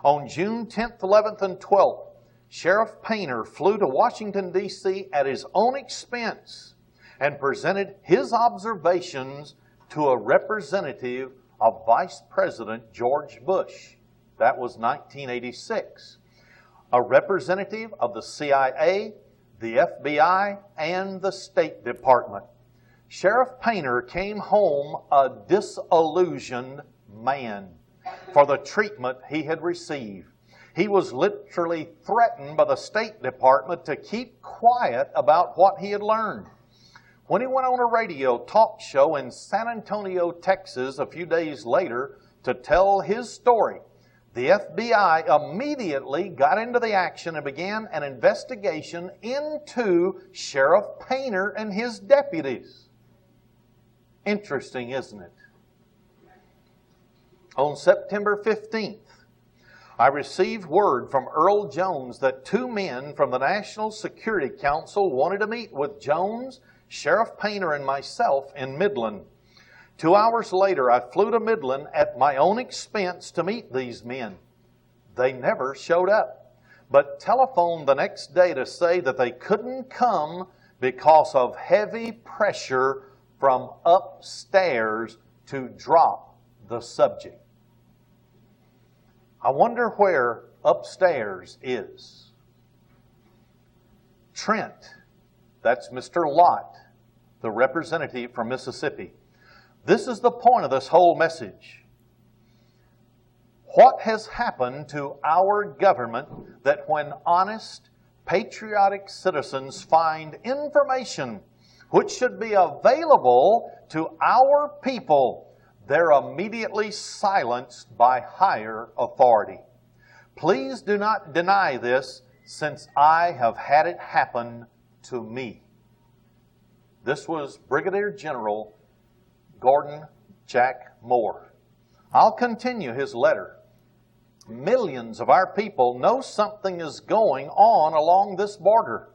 On June 10th, 11th, and 12th, Sheriff Painter flew to Washington, D.C. at his own expense and presented his observations to a representative of Vice President George Bush. That was 1986. A representative of the CIA, the FBI, and the State Department. Sheriff Painter came home a disillusioned man for the treatment he had received. He was literally threatened by the State Department to keep quiet about what he had learned. When he went on a radio talk show in San Antonio, Texas, a few days later to tell his story, the FBI immediately got into the action and began an investigation into Sheriff Painter and his deputies. Interesting, isn't it? On September 15th, I received word from Earl Jones that 2 men from the National Security Council wanted to meet with Jones, Sheriff Painter, and myself in Midland. 2 hours later, I flew to Midland at my own expense to meet these men. They never showed up, but telephoned the next day to say that they couldn't come because of heavy pressure from upstairs to drop the subject. I wonder where upstairs is. Trent, that's Mr. Lott, the representative from Mississippi. This is the point of this whole message. What has happened to our government that when honest, patriotic citizens find information which should be available to our people, they're immediately silenced by higher authority? Please do not deny this, since I have had it happen to me. This was Brigadier General Gordon Jack Moore. I'll continue his letter. Millions of our people know something is going on along this border,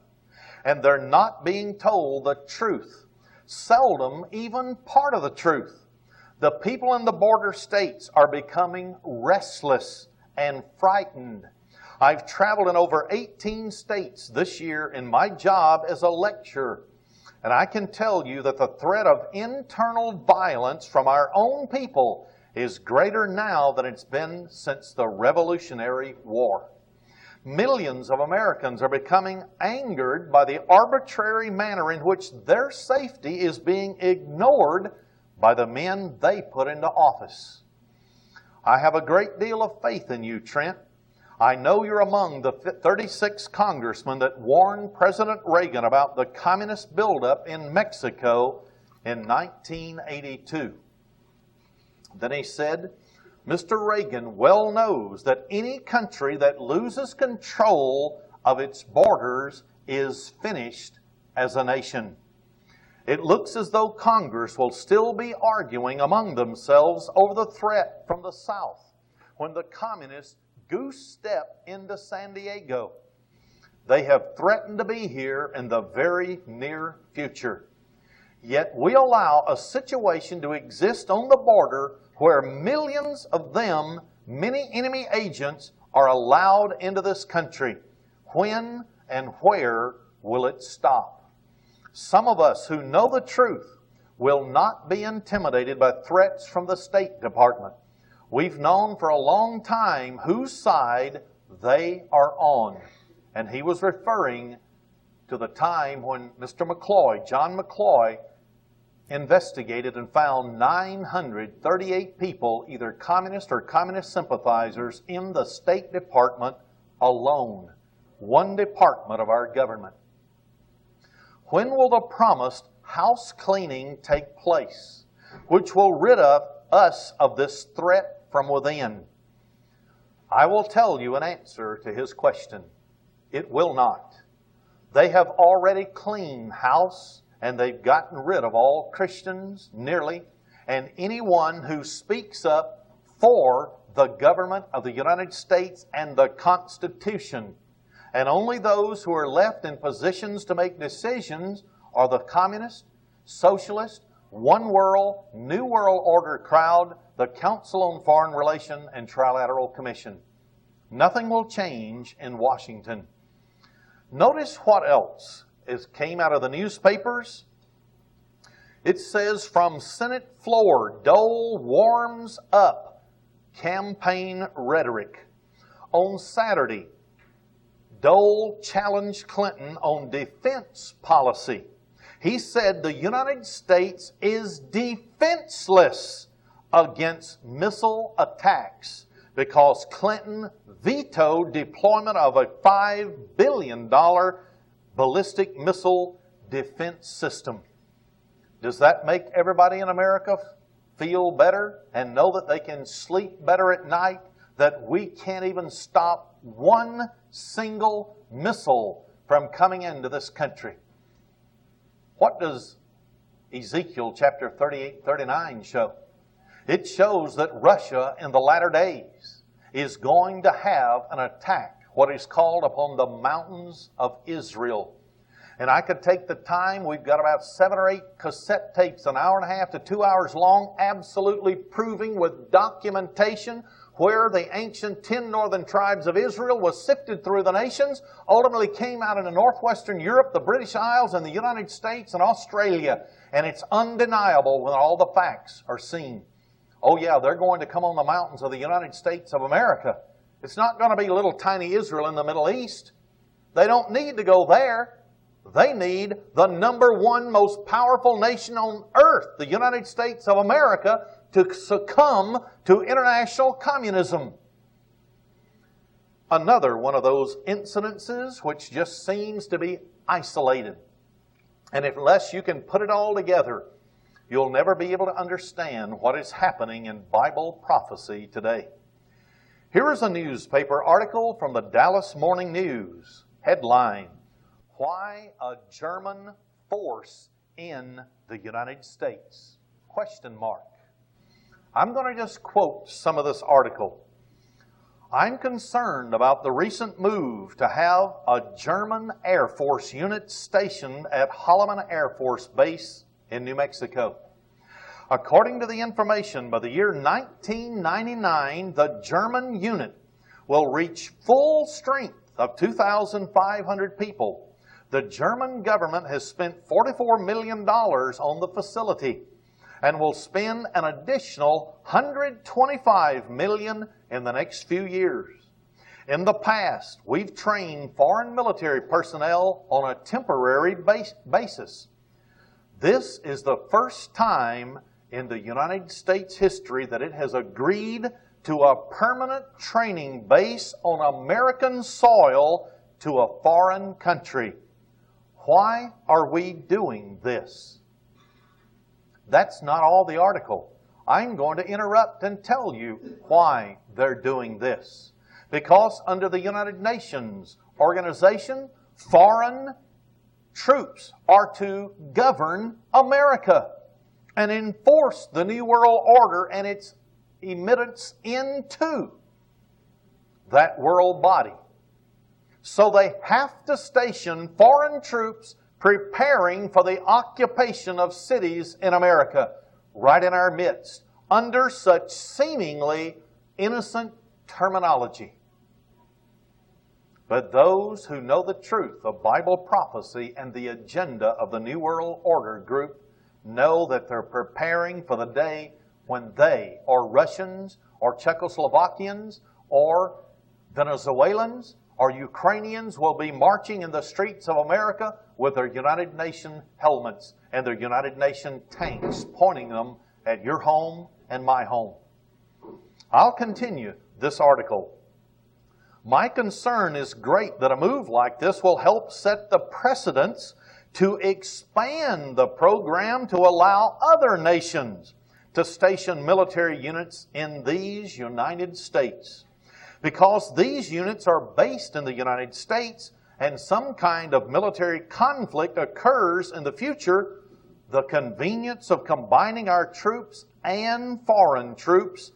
and they're not being told the truth, seldom even part of the truth. The people in the border states are becoming restless and frightened. I've traveled in over 18 states this year in my job as a lecturer, and I can tell you that the threat of internal violence from our own people is greater now than it's been since the Revolutionary War. Millions of Americans are becoming angered by the arbitrary manner in which their safety is being ignored by the men they put into office. I have a great deal of faith in you, Trent. I know you're among the 36 congressmen that warned President Reagan about the communist buildup in Mexico in 1982. Then he said, Mr. Reagan well knows that any country that loses control of its borders is finished as a nation. It looks as though Congress will still be arguing among themselves over the threat from the South when the communists goose-step into San Diego. They have threatened to be here in the very near future. Yet we allow a situation to exist on the border where millions of them, many enemy agents, are allowed into this country. When and where will it stop? Some of us who know the truth will not be intimidated by threats from the State Department. We've known for a long time whose side they are on. And he was referring to the time when Mr. McCloy, John McCloy, investigated and found 938 people, either communist or communist sympathizers, in the State Department alone. One department of our government. When will the promised house cleaning take place, which will rid us of this threat from within? I will tell you an answer to his question. It will not. They have already cleaned house, and they've gotten rid of all Christians, nearly, and anyone who speaks up for the government of the United States and the Constitution. And only those who are left in positions to make decisions are the communist, socialist, one world, new world order crowd, the Council on Foreign Relations and Trilateral Commission. Nothing will change in Washington. Notice what else came out of the newspapers. It says, from Senate floor, Dole warms up campaign rhetoric. On Saturday, Dole challenged Clinton on defense policy. He said the United States is defenseless against missile attacks because Clinton vetoed deployment of a $5 billion ballistic missile defense system. Does that make everybody in America feel better and know that they can sleep better at night, that we can't even stop one single missile from coming into this country? What does Ezekiel chapter 38, 39 show? It shows that Russia in the latter days is going to have an attack, what is called upon the mountains of Israel. And I could take the time, we've got about 7 or 8 cassette tapes, an hour and a half to 2 hours long, absolutely proving with documentation where the ancient 10 northern tribes of Israel was sifted through the nations, ultimately came out into northwestern Europe, the British Isles, and the United States and Australia. And it's undeniable when all the facts are seen. Oh yeah, they're going to come on the mountains of the United States of America. It's not going to be little tiny Israel in the Middle East. They don't need to go there. They need the number one most powerful nation on earth, the United States of America, to succumb to international communism. Another one of those incidences which just seems to be isolated. And unless you can put it all together, you'll never be able to understand what is happening in Bible prophecy today. Here is a newspaper article from the Dallas Morning News. Headline, Why a German Force in the United States? Question mark. I'm going to just quote some of this article. I'm concerned about the recent move to have a German Air Force unit stationed at Holloman Air Force Base in New Mexico. According to the information, by the year 1999, the German unit will reach full strength of 2,500 people. The German government has spent $44 million on the facility and will spend an additional $125 million in the next few years. In the past, we've trained foreign military personnel on a temporary basis. This is the first time in the United States history that it has agreed to a permanent training base on American soil to a foreign country. Why are we doing this? That's not all the article. I'm going to interrupt and tell you why they're doing this. Because under the United Nations organization, foreign troops are to govern America and enforce the New World Order and its emittance into that world body. So they have to station foreign troops preparing for the occupation of cities in America, right in our midst, under such seemingly innocent terminology. But those who know the truth of Bible prophecy and the agenda of the New World Order group know that they're preparing for the day when they, or Russians, or Czechoslovakians, or Venezuelans, or Ukrainians will be marching in the streets of America with their United Nations helmets and their United Nations tanks pointing them at your home and my home. I'll continue this article. My concern is great that a move like this will help set the precedents to expand the program to allow other nations to station military units in these United States. Because these units are based in the United States and some kind of military conflict occurs in the future, the convenience of combining our troops and foreign troops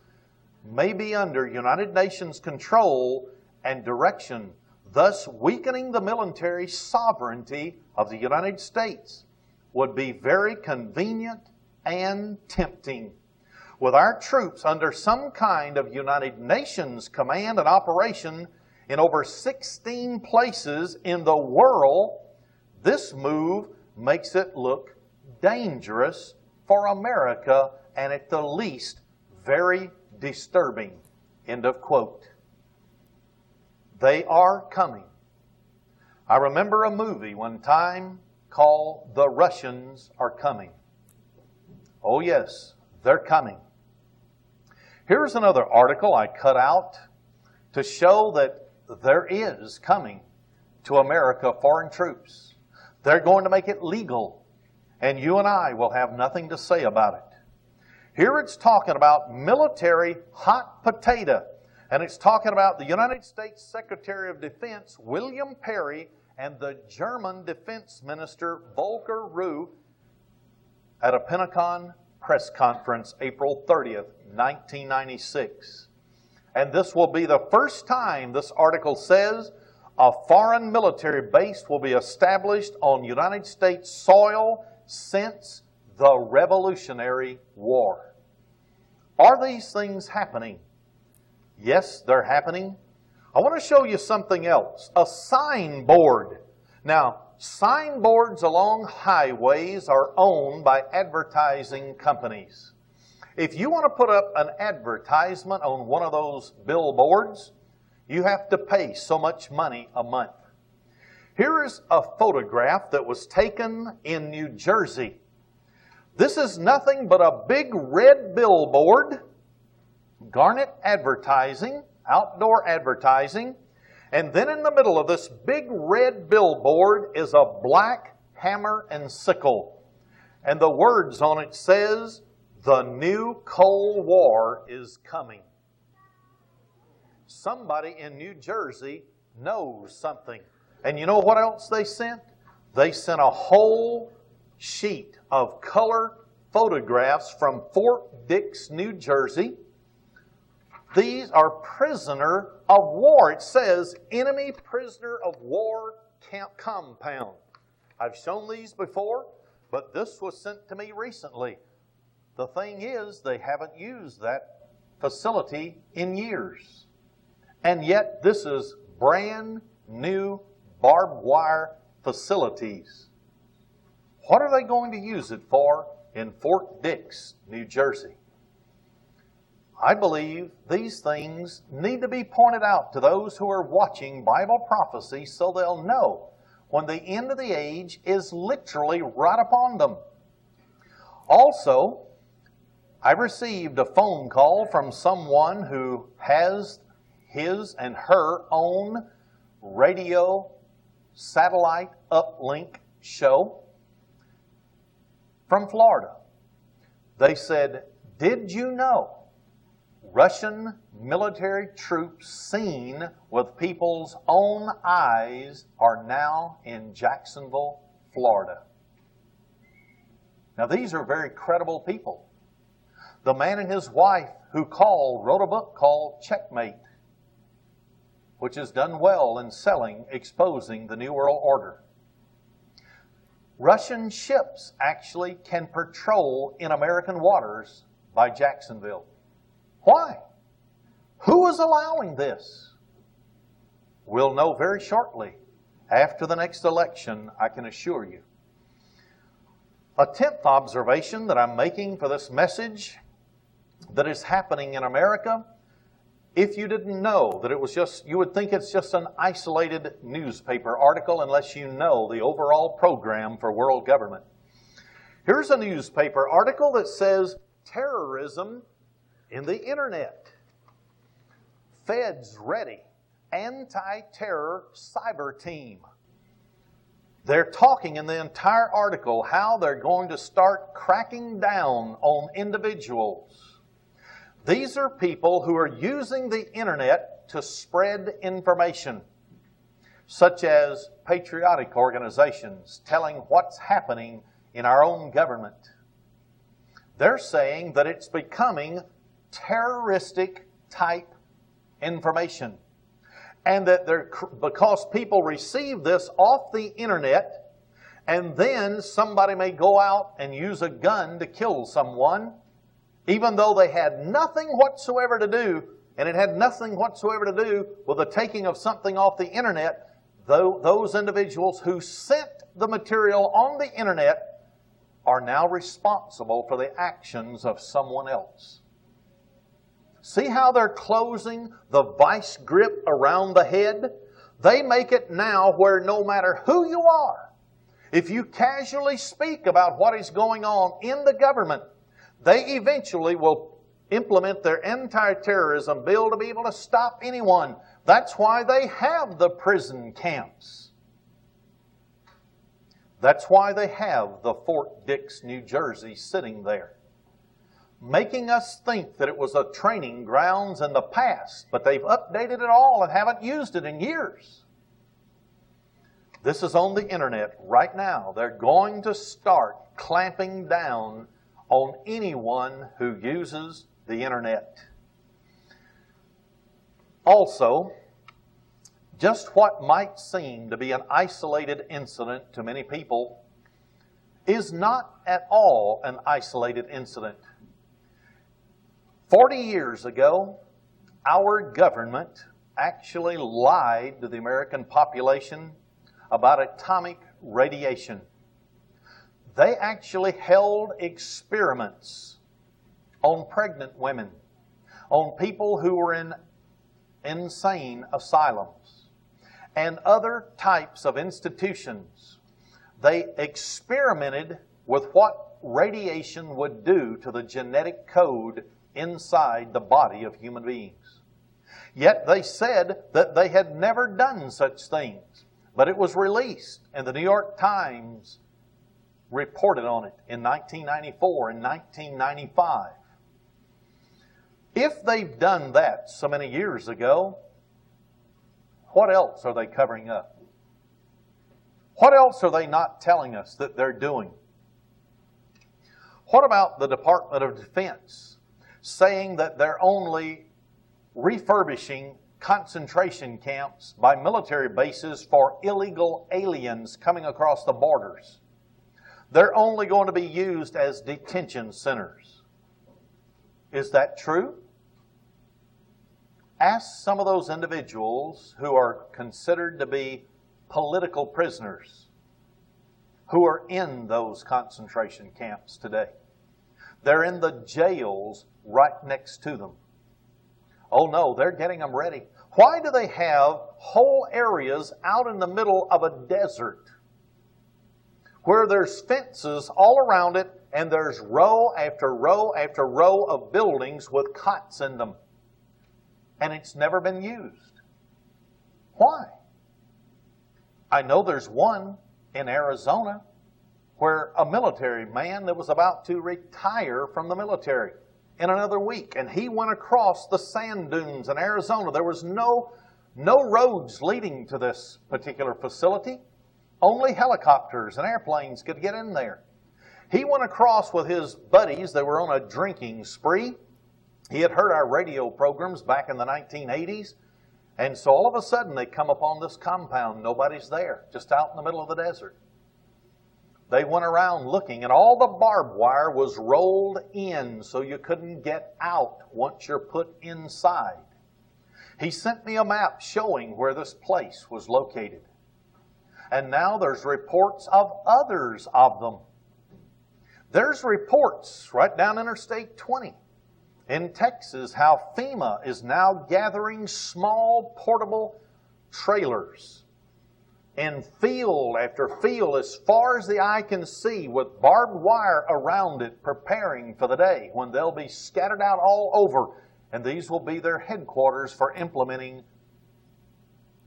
may be under United Nations control and direction, thus weakening the military sovereignty of the United States, would be very convenient and tempting. With our troops under some kind of United Nations command and operation in over 16 places in the world, this move makes it look dangerous for America and at the least very disturbing. End of quote. They are coming. I remember a movie one time called The Russians Are Coming. Oh yes, they're coming. Here's another article I cut out to show that there is coming to America foreign troops. They're going to make it legal, and you and I will have nothing to say about it. Here it's talking about military hot potato, and it's talking about the United States Secretary of Defense, William Perry, and the German Defense Minister, Volker Ruhe, at a Pentagon press conference, April 30th, 1996. And this will be the first time, this article says, a foreign military base will be established on United States soil since the Revolutionary War. Are these things happening? Yes, they're happening. I want to show you something else. A signboard. Now, signboards along highways are owned by advertising companies. If you want to put up an advertisement on one of those billboards, you have to pay so much money a month. Here is a photograph that was taken in New Jersey. This is nothing but a big red billboard, Garnet Advertising, outdoor advertising, and then in the middle of this big red billboard is a black hammer and sickle. And the words on it says, "The new Cold War is coming." Somebody in New Jersey knows something. And you know what else they sent? They sent a whole sheet of color photographs from Fort Dix, New Jersey. These are prisoner of war. It says enemy prisoner of war camp compound. I've shown these before, but this was sent to me recently. The thing is, they haven't used that facility in years. And yet, this is brand new barbed wire facilities. What are they going to use it for in Fort Dix, New Jersey? I believe these things need to be pointed out to those who are watching Bible prophecy so they'll know when the end of the age is literally right upon them. Also, I received a phone call from someone who has his and her own radio satellite uplink show from Florida. They said, "Did you know Russian military troops seen with people's own eyes are now in Jacksonville, Florida?" Now these are very credible people. The man and his wife who called wrote a book called Checkmate, which has done well in selling, exposing the New World Order. Russian ships actually can patrol in American waters by Jacksonville. Why? Who is allowing this? We'll know very shortly, after the next election, I can assure you. A 10th observation that I'm making for this message that is happening in America, if you didn't know that it was just, you would think it's just an isolated newspaper article unless you know the overall program for world government. Here's a newspaper article that says, "Terrorism in the Internet. Feds ready. Anti-terror cyber team." They're talking in the entire article how they're going to start cracking down on individuals. These are people who are using the Internet to spread information, such as patriotic organizations telling what's happening in our own government. They're saying that it's becoming terroristic type information. And that because people receive this off the internet, and then somebody may go out and use a gun to kill someone, even though they had nothing whatsoever to do, and it had nothing whatsoever to do with the taking of something off the internet, though those individuals who sent the material on the internet are now responsible for the actions of someone else. See how they're closing the vice grip around the head? They make it now where no matter who you are, if you casually speak about what is going on in the government, they eventually will implement their anti-terrorism bill to be able to stop anyone. That's why they have the prison camps. That's why they have the Fort Dix, New Jersey sitting there, making us think that it was a training grounds in the past, but they've updated it all and haven't used it in years. This is on the internet right now. They're going to start clamping down on anyone who uses the internet. Also, just what might seem to be an isolated incident to many people is not at all an isolated incident. 40 years ago, our government actually lied to the American population about atomic radiation. They actually held experiments on pregnant women, on people who were in insane asylums, and other types of institutions. They experimented with what radiation would do to the genetic code inside the body of human beings. Yet they said that they had never done such things. But it was released, and the New York Times reported on it in 1994 and 1995. If they've done that so many years ago, what else are they covering up? What else are they not telling us that they're doing? What about the Department of Defense saying that they're only refurbishing concentration camps by military bases for illegal aliens coming across the borders? They're only going to be used as detention centers. Is that true? Ask some of those individuals who are considered to be political prisoners who are in those concentration camps today. They're in the jails right next to them. Oh no, they're getting them ready. Why do they have whole areas out in the middle of a desert where there's fences all around it and there's row after row after row of buildings with cots in them, and it's never been used? Why? I know there's one in Arizona where a military man that was about to retire from the military in another week, and he went across the sand dunes in Arizona. There was no roads leading to this particular facility. Only helicopters and airplanes could get in there. He went across with his buddies. They were on a drinking spree. He had heard our radio programs back in the 1980s. And so all of a sudden they come upon this compound. Nobody's there, just out in the middle of the desert. They went around looking, and all the barbed wire was rolled in so you couldn't get out once you're put inside. He sent me a map showing where this place was located. And now there's reports of others of them. There's reports right down Interstate 20 in Texas how FEMA is now gathering small portable trailers in field after field as far as the eye can see with barbed wire around it, preparing for the day when they'll be scattered out all over, and these will be their headquarters for implementing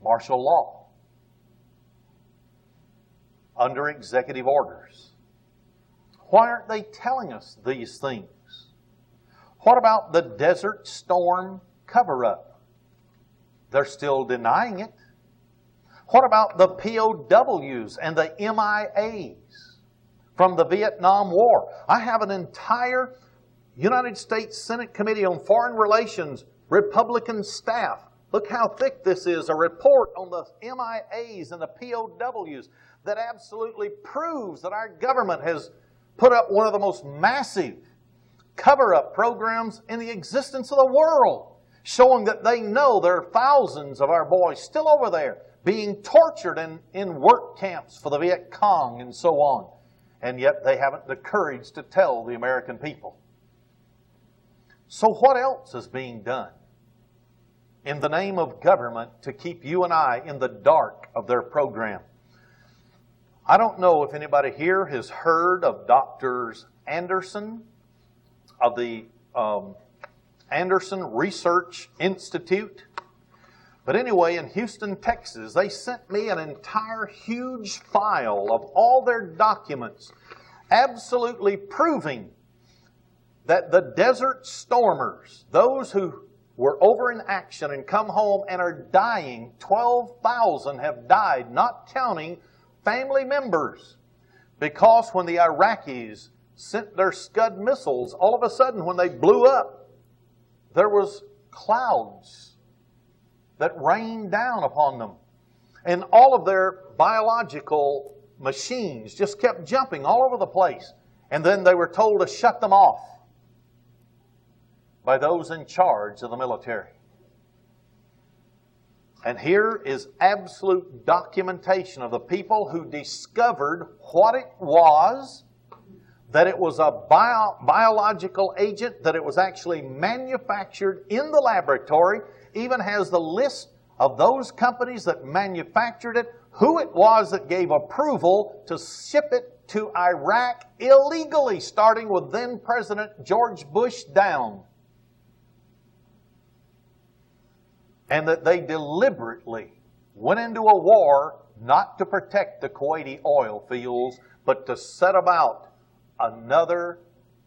martial law under executive orders. Why aren't they telling us these things? What about the Desert Storm cover-up? They're still denying it. What about the POWs and the MIAs from the Vietnam War? I have an entire United States Senate Committee on Foreign Relations Republican staff. Look how thick this is, a report on the MIAs and the POWs that absolutely proves that our government has put up one of the most massive cover-up programs in the existence of the world, showing that they know there are thousands of our boys still over there being tortured in work camps for the Viet Cong and so on. And yet they haven't the courage to tell the American people. So what else is being done in the name of government to keep you and I in the dark of their program? I don't know if anybody here has heard of Drs. Anderson of the Anderson Research Institute. But anyway, in Houston, Texas, they sent me an entire huge file of all their documents, absolutely proving that the Desert Stormers, those who were over in action and come home and are dying, 12,000 have died, not counting family members. Because when the Iraqis sent their Scud missiles, all of a sudden when they blew up, there was clouds that rained down upon them. And all of their biological machines just kept jumping all over the place. And then they were told to shut them off by those in charge of the military. And here is absolute documentation of the people who discovered what it was, that it was a biological agent, that it was actually manufactured in the laboratory, even has the list of those companies that manufactured it, who it was that gave approval to ship it to Iraq illegally, starting with then President George Bush down. And that they deliberately went into a war not to protect the Kuwaiti oil fields, but to set about another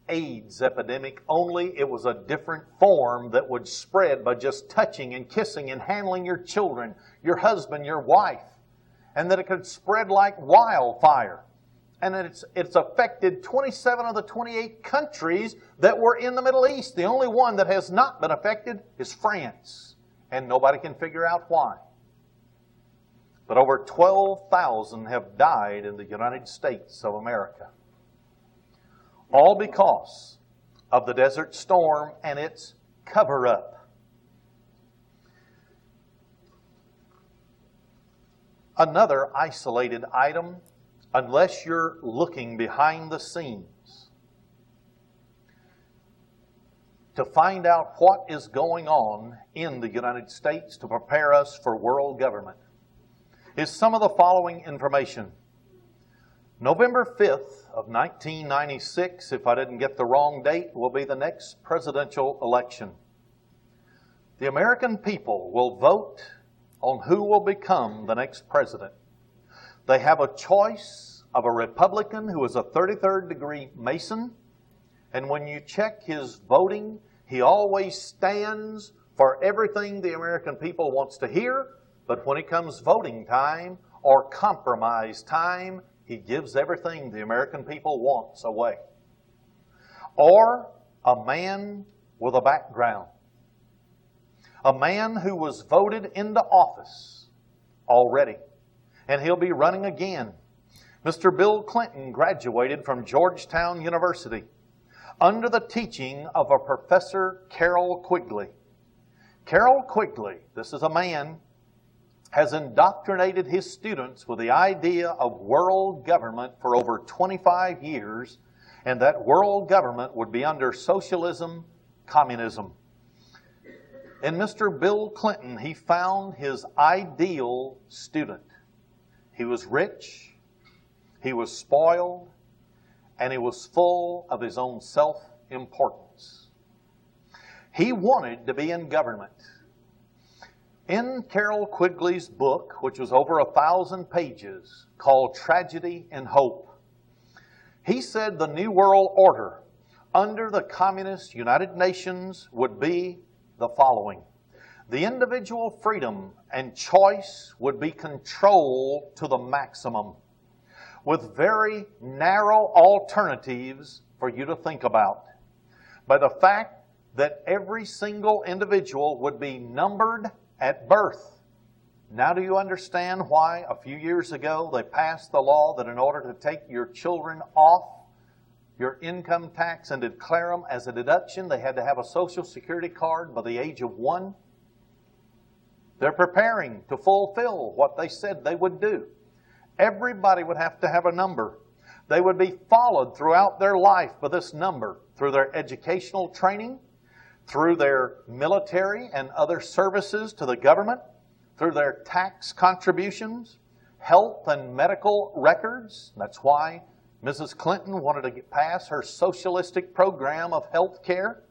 AIDS epidemic, only it was a different form that would spread by just touching and kissing and handling your children, your husband, your wife. And that it could spread like wildfire. And that it's affected 27 of the 28 countries that were in the Middle East. The only one that has not been affected is France. And nobody can figure out why. But over 12,000 have died in the United States of America. All because of the Desert Storm and its cover-up. Another isolated item, unless you're looking behind the scenes to find out what is going on in the United States to prepare us for world government, is some of the following information. November 5th of 1996, if I didn't get the wrong date, will be the next presidential election. The American people will vote on who will become the next president. They have a choice of a Republican who is a 33rd degree Mason, and when you check his voting, he always stands for everything the American people wants to hear, but when it comes voting time or compromise time, he gives everything the American people wants away. Or a man with a background. A man who was voted into office already. And he'll be running again. Mr. Bill Clinton graduated from Georgetown University under the teaching of a Professor Carroll Quigley. Carroll Quigley, this is a man, has indoctrinated his students with the idea of world government for over 25 years, and that world government would be under socialism, communism. In Mr. Bill Clinton, he found his ideal student. He was rich, he was spoiled, and he was full of his own self-importance. He wanted to be in government. In Carroll Quigley's book, which was over 1,000 pages, called Tragedy and Hope, he said the New World Order under the Communist United Nations would be the following. the individual freedom and choice would be controlled to the maximum, with very narrow alternatives for you to think about. By the fact that every single individual would be numbered at birth. Now do you understand why a few years ago they passed the law that in order to take your children off your income tax and declare them as a deduction, they had to have a Social Security card by the age of 1? They're preparing to fulfill what they said they would do. Everybody would have to have a number. They would be followed throughout their life by this number, through their educational training, through their military and other services to the government, through their tax contributions, health and medical records. That's why Mrs. Clinton wanted to pass her socialistic program of health care.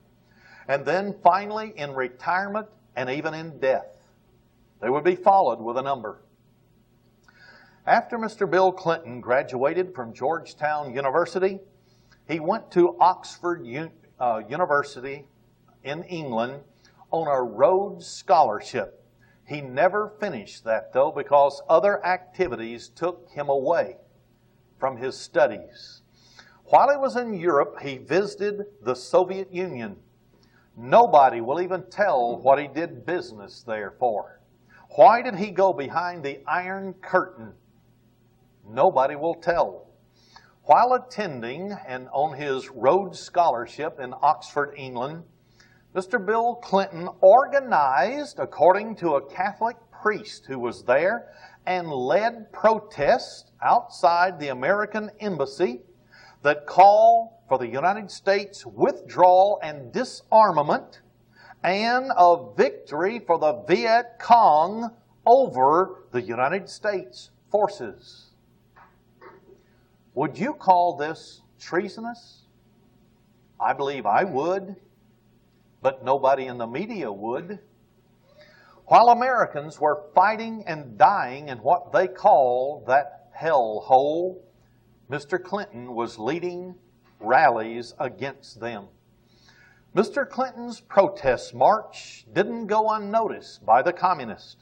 And then finally in retirement and even in death, they would be followed with a number. After Mr. Bill Clinton graduated from Georgetown University, he went to Oxford University in England on a Rhodes Scholarship. He never finished that, though, because other activities took him away from his studies. While he was in Europe, he visited the Soviet Union. Nobody will even tell what he did business there for. Why did he go behind the Iron Curtain? Nobody will tell. While attending and on his Rhodes Scholarship in Oxford, England, Mr. Bill Clinton organized, according to a Catholic priest who was there, and led protests outside the American embassy that call for the United States withdrawal and disarmament and a victory for the Viet Cong over the United States forces. Would you call this treasonous? I believe I would, but nobody in the media would. While Americans were fighting and dying in what they call that hell hole, Mr. Clinton was leading rallies against them. Mr. Clinton's protest march didn't go unnoticed by the communists.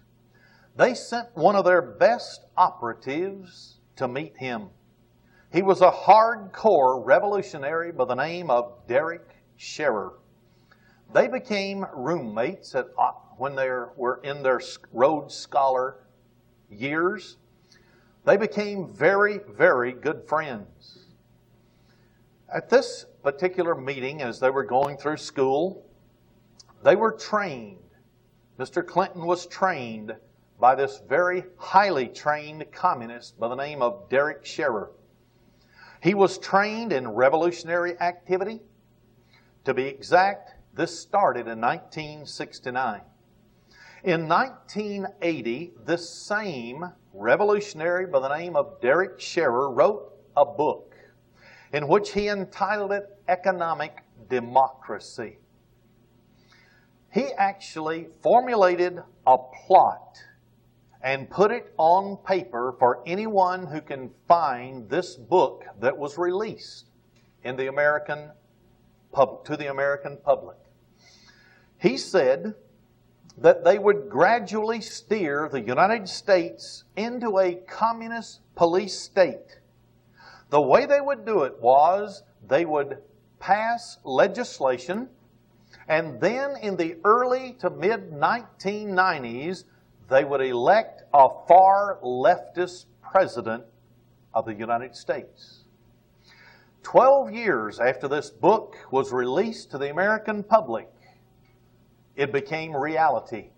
They sent one of their best operatives to meet him. He was a hardcore revolutionary by the name of Derek Scherer. They became roommates when they were in their Rhodes Scholar years. They became very, very good friends. At this particular meeting, as they were going through school, they were trained. Mr. Clinton was trained by this very highly trained communist by the name of Derek Scherer. He was trained in revolutionary activity. To be exact, this started in 1969. In 1980, this same revolutionary by the name of Derek Scherer wrote a book in which he entitled it Economic Democracy. He actually formulated a plot and put it on paper for anyone who can find this book that was released in the American to the American public. He said that they would gradually steer the United States into a communist police state. The way they would do it was they would pass legislation, and then in the early to mid-1990s, they would elect a far leftist president of the United States. 12 years after this book was released to the American public, it became reality.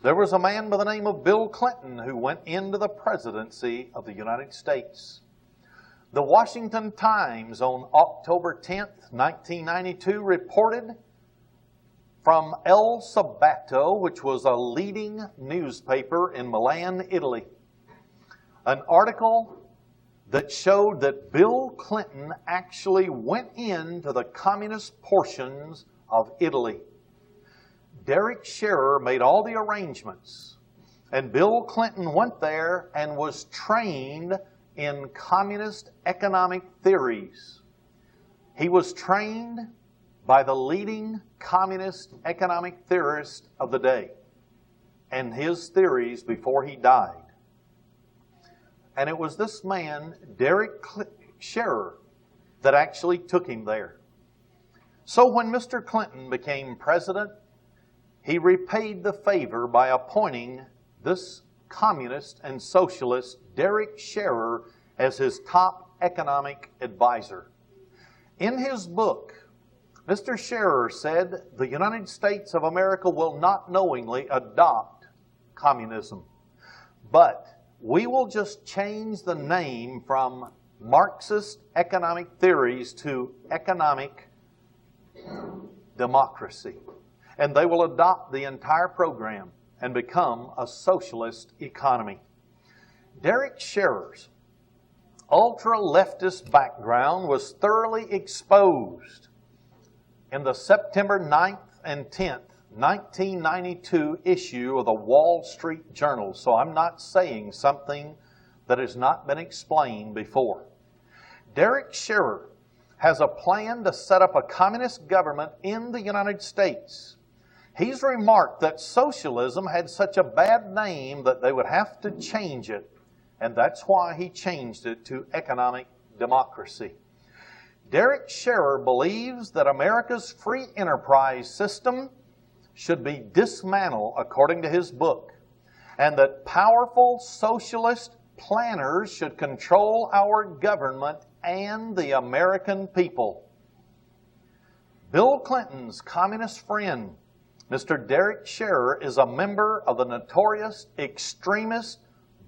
There was a man by the name of Bill Clinton who went into the presidency of the United States. The Washington Times on October 10th, 1992 reported from El Sabato, which was a leading newspaper in Milan, Italy, an article that showed that Bill Clinton actually went into the communist portions of Italy. Derek Scherer made all the arrangements, and Bill Clinton went there and was trained in communist economic theories. He was trained by the leading communist economic theorist of the day and his theories before he died. And it was this man, Derek Scherer, that actually took him there. So when Mr. Clinton became president, he repaid the favor by appointing this communist and socialist, Derek Scherer, as his top economic advisor. In his book, Mr. Scherer said, the United States of America will not knowingly adopt communism, but we will just change the name from Marxist economic theories to economic democracy. And they will adopt the entire program and become a socialist economy. Derek Scherer's ultra-leftist background was thoroughly exposed in the September 9th and 10th, 1992 issue of the Wall Street Journal. So I'm not saying something that has not been explained before. Derek Scherer has a plan to set up a communist government in the United States. He's remarked that socialism had such a bad name that they would have to change it, and that's why he changed it to economic democracy. Derek Scherer believes that America's free enterprise system should be dismantled according to his book, and that powerful socialist planners should control our government and the American people. Bill Clinton's communist friend, Mr. Derek Scherer, is a member of the notorious, extremist,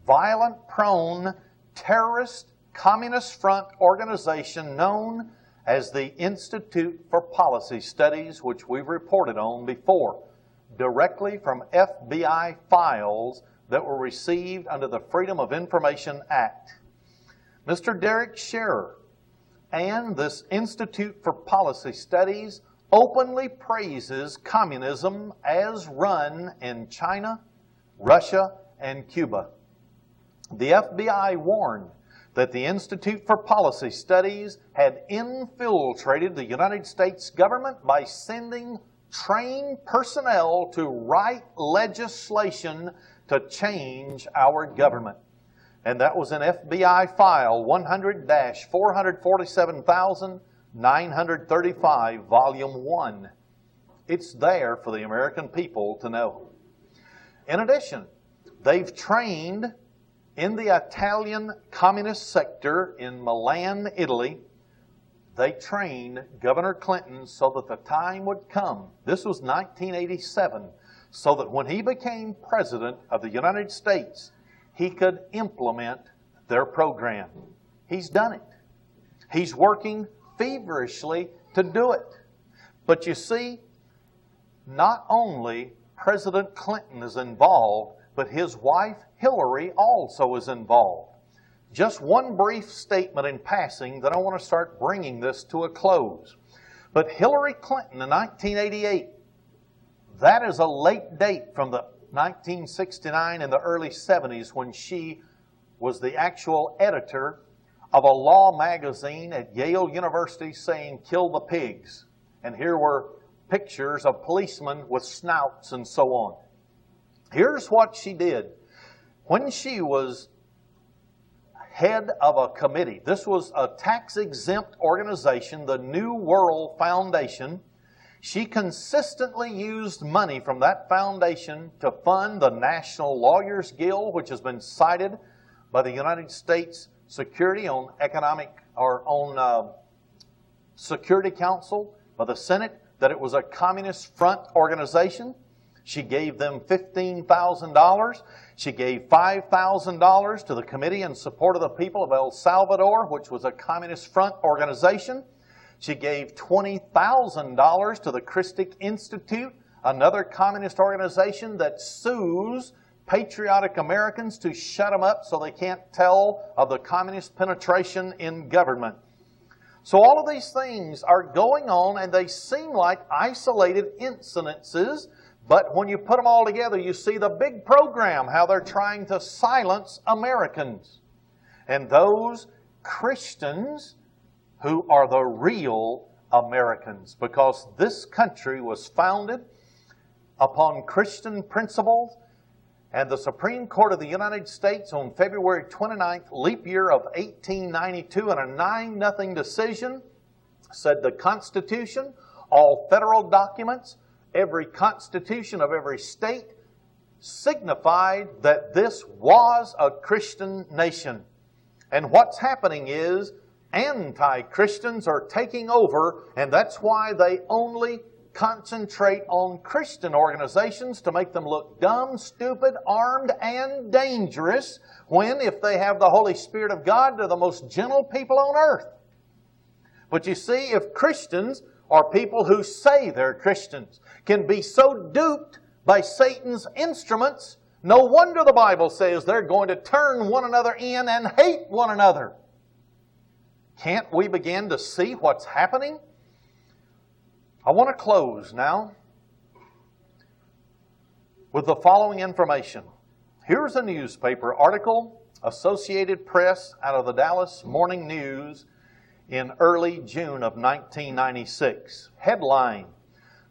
violent-prone, terrorist Communist Front organization known as the Institute for Policy Studies, which we've reported on before, directly from FBI files that were received under the Freedom of Information Act. Mr. Derek Scherer and this Institute for Policy Studies openly praises communism as run in China, Russia, and Cuba. The FBI warned that the Institute for Policy Studies had infiltrated the United States government by sending trained personnel to write legislation to change our government. And that was in FBI file 100-447,935, Volume 1. It's there for the American people to know. In addition, they've trained in the Italian communist sector in Milan, Italy. They trained Governor Clinton so that the time would come, this was 1987, so that when he became President of the United States, he could implement their program. He's done it. He's working feverishly to do it. But you see, not only President Clinton is involved, but his wife Hillary also is involved. Just one brief statement in passing, then I want to start bringing this to a close. But Hillary Clinton in 1988, that is a late date from the 1969 and the early 70s when she was the actual editor of a law magazine at Yale University saying, "Kill the pigs." And here were pictures of policemen with snouts and so on. Here's what she did. When she was head of a committee, this was a tax-exempt organization, the New World Foundation. She consistently used money from that foundation to fund the National Lawyers Guild, which has been cited by the United States Security Security Council, by the Senate, that it was a communist front organization. She gave them $15,000. She gave $5,000 to the Committee in Support of the People of El Salvador, which was a communist front organization. She gave $20,000 to the Christic Institute, another communist organization that sues patriotic Americans to shut them up so they can't tell of the communist penetration in government. So all of these things are going on, and they seem like isolated incidences, but when you put them all together, you see the big program, how they're trying to silence Americans. And those Christians who are the real Americans, because this country was founded upon Christian principles. And the Supreme Court of the United States on February 29th, leap year of 1892, in a 9-0 decision, said the Constitution, all federal documents, every constitution of every state, signified that this was a Christian nation. And what's happening is anti-Christians are taking over, and that's why they only concentrate on Christian organizations to make them look dumb, stupid, armed, and dangerous, when, if they have the Holy Spirit of God, they're the most gentle people on earth. But you see, if Christians, or people who say they're Christians, can be so duped by Satan's instruments, no wonder the Bible says they're going to turn one another in and hate one another. Can't we begin to see what's happening? I want to close now with the following information. Here's a newspaper article, Associated Press, out of the Dallas Morning News in early June of 1996. Headline: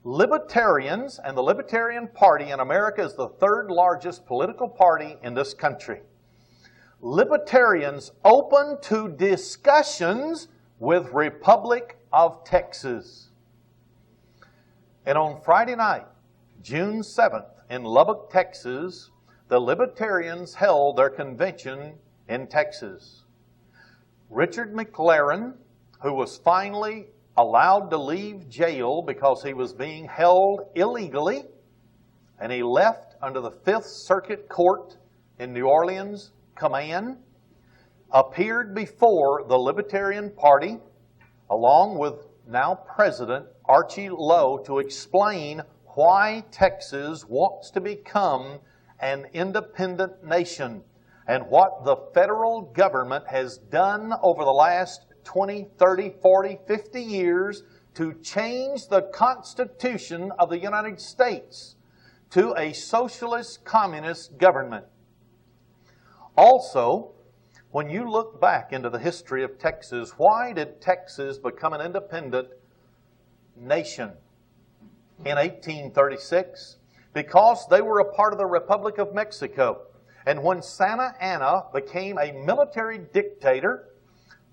Libertarians and the Libertarian Party in America is the third largest political party in this country. Libertarians open to discussions with Republic of Texas. And on Friday night, June 7th, in Lubbock, Texas, the Libertarians held their convention in Texas. Richard McLaren, who was finally allowed to leave jail because he was being held illegally, and he left under the Fifth Circuit Court in New Orleans command, appeared before the Libertarian Party along with now President Archie Lowe to explain why Texas wants to become an independent nation and what the federal government has done over the last 20, 30, 40, 50 years to change the Constitution of the United States to a socialist communist government. Also, when you look back into the history of Texas, why did Texas become an independent nation in 1836? Because they were a part of the Republic of Mexico. And when Santa Anna became a military dictator,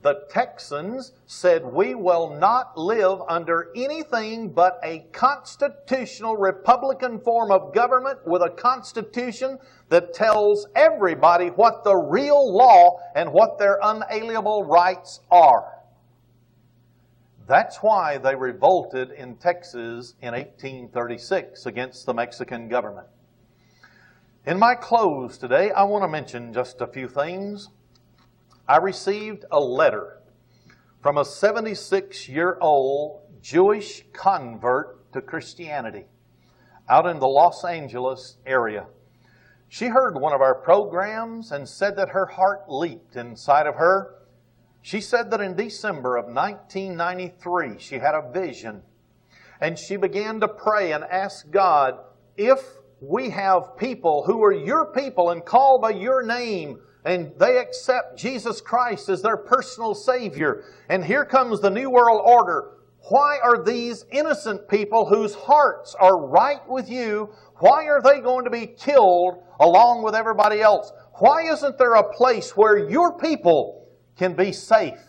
the Texans said, we will not live under anything but a constitutional Republican form of government with a constitution that tells everybody what the real law and what their unalienable rights are. That's why they revolted in Texas in 1836 against the Mexican government. In my close today, I want to mention just a few things. I received a letter from a 76-year-old Jewish convert to Christianity out in the Los Angeles area. She heard one of our programs and said that her heart leaped inside of her. She said that in December of 1993, she had a vision. And she began to pray and ask God, if we have people who are your people and called by your name, and they accept Jesus Christ as their personal Savior, and here comes the New World Order, why are these innocent people whose hearts are right with you, why are they going to be killed along with everybody else? Why isn't there a place where your people can be safe?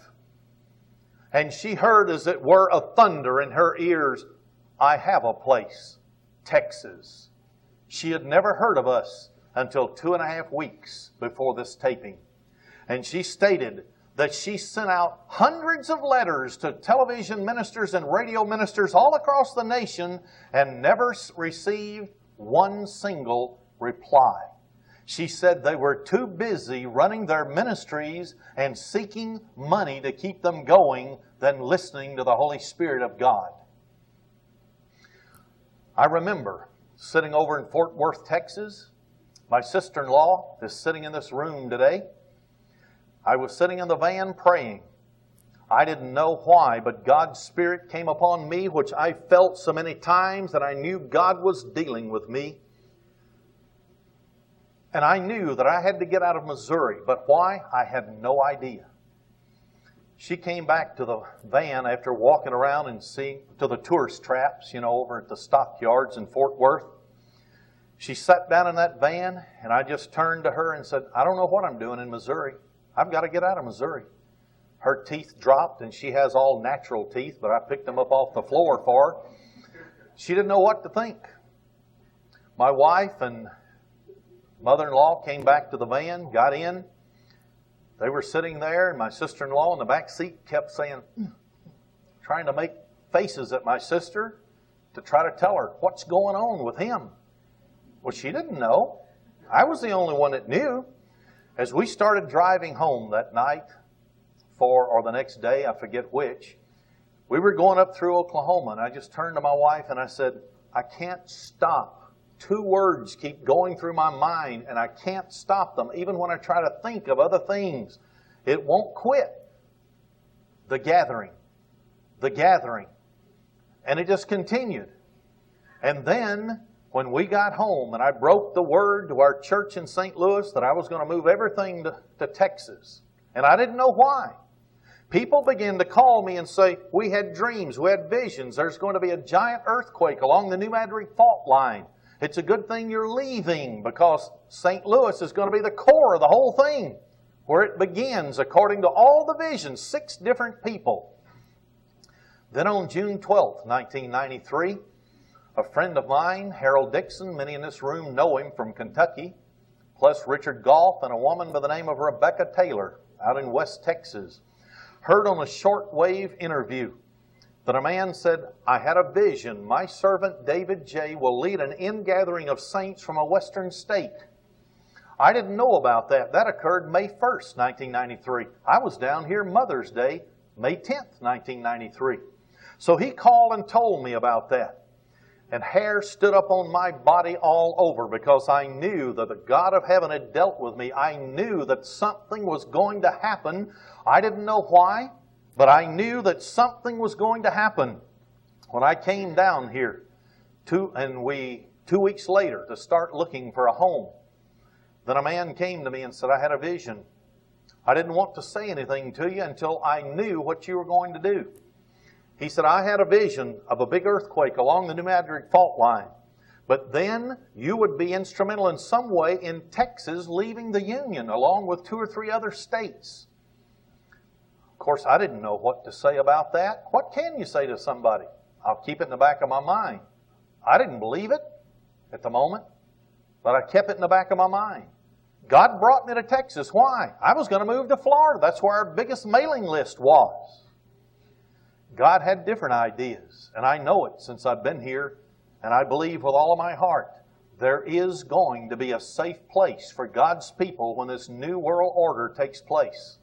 And she heard, as it were, a thunder in her ears, I have a place, Texas. She had never heard of us until 2.5 weeks before this taping. And she stated that she sent out hundreds of letters to television ministers and radio ministers all across the nation and never received one single reply. She said they were too busy running their ministries and seeking money to keep them going than listening to the Holy Spirit of God. I remember sitting over in Fort Worth, Texas. My sister-in-law is sitting in this room today. I was sitting in the van praying. I didn't know why, but God's Spirit came upon me, which I felt so many times that I knew God was dealing with me. And I knew that I had to get out of Missouri, but why? I had no idea. She came back to the van after walking around and seeing to the tourist traps, over at the stockyards in Fort Worth. She sat down in that van, and I just turned to her and said, I don't know what I'm doing in Missouri. I've got to get out of Missouri. Her teeth dropped, and she has all natural teeth, but I picked them up off the floor for her. She didn't know what to think. My wife and mother-in-law came back to the van, got in. They were sitting there, and my sister-in-law in the back seat kept saying, trying to make faces at my sister to try to tell her what's going on with him. Well, she didn't know. I was the only one that knew. As we started driving home that night, or the next day, I forget which, we were going up through Oklahoma, and I just turned to my wife and I said, I can't stop. 2 words keep going through my mind, and I can't stop them. Even when I try to think of other things, it won't quit. The gathering. The gathering. And it just continued. And then, when we got home, and I broke the word to our church in St. Louis that I was going to move everything to Texas, and I didn't know why. People began to call me and say, we had dreams, we had visions. There's going to be a giant earthquake along the New Madrid fault line. It's a good thing you're leaving because St. Louis is going to be the core of the whole thing, where it begins according to all the visions, 6 different people. Then on June 12th, 1993, a friend of mine, Harold Dixon, many in this room know him from Kentucky, plus Richard Goff and a woman by the name of Rebecca Taylor out in West Texas, heard on a shortwave interview that a man said, I had a vision. My servant David J. will lead an ingathering of saints from a western state. I didn't know about that. That occurred May 1st, 1993. I was down here Mother's Day, May 10th, 1993. So he called and told me about that. And hair stood up on my body all over because I knew that the God of heaven had dealt with me. I knew that something was going to happen. I didn't know why, but I knew that something was going to happen. When I came down here, 2 weeks later, to start looking for a home, then a man came to me and said, I had a vision. I didn't want to say anything to you until I knew what you were going to do. He said, I had a vision of a big earthquake along the New Madrid fault line. But then you would be instrumental in some way in Texas leaving the Union along with 2 or 3 other states. Of course, I didn't know what to say about that. What can you say to somebody? I'll keep it in the back of my mind. I didn't believe it at the moment, but I kept it in the back of my mind. God brought me to Texas. Why? I was going to move to Florida. That's where our biggest mailing list was. God had different ideas, and I know it since I've been here, and I believe with all of my heart there is going to be a safe place for God's people when this new world order takes place.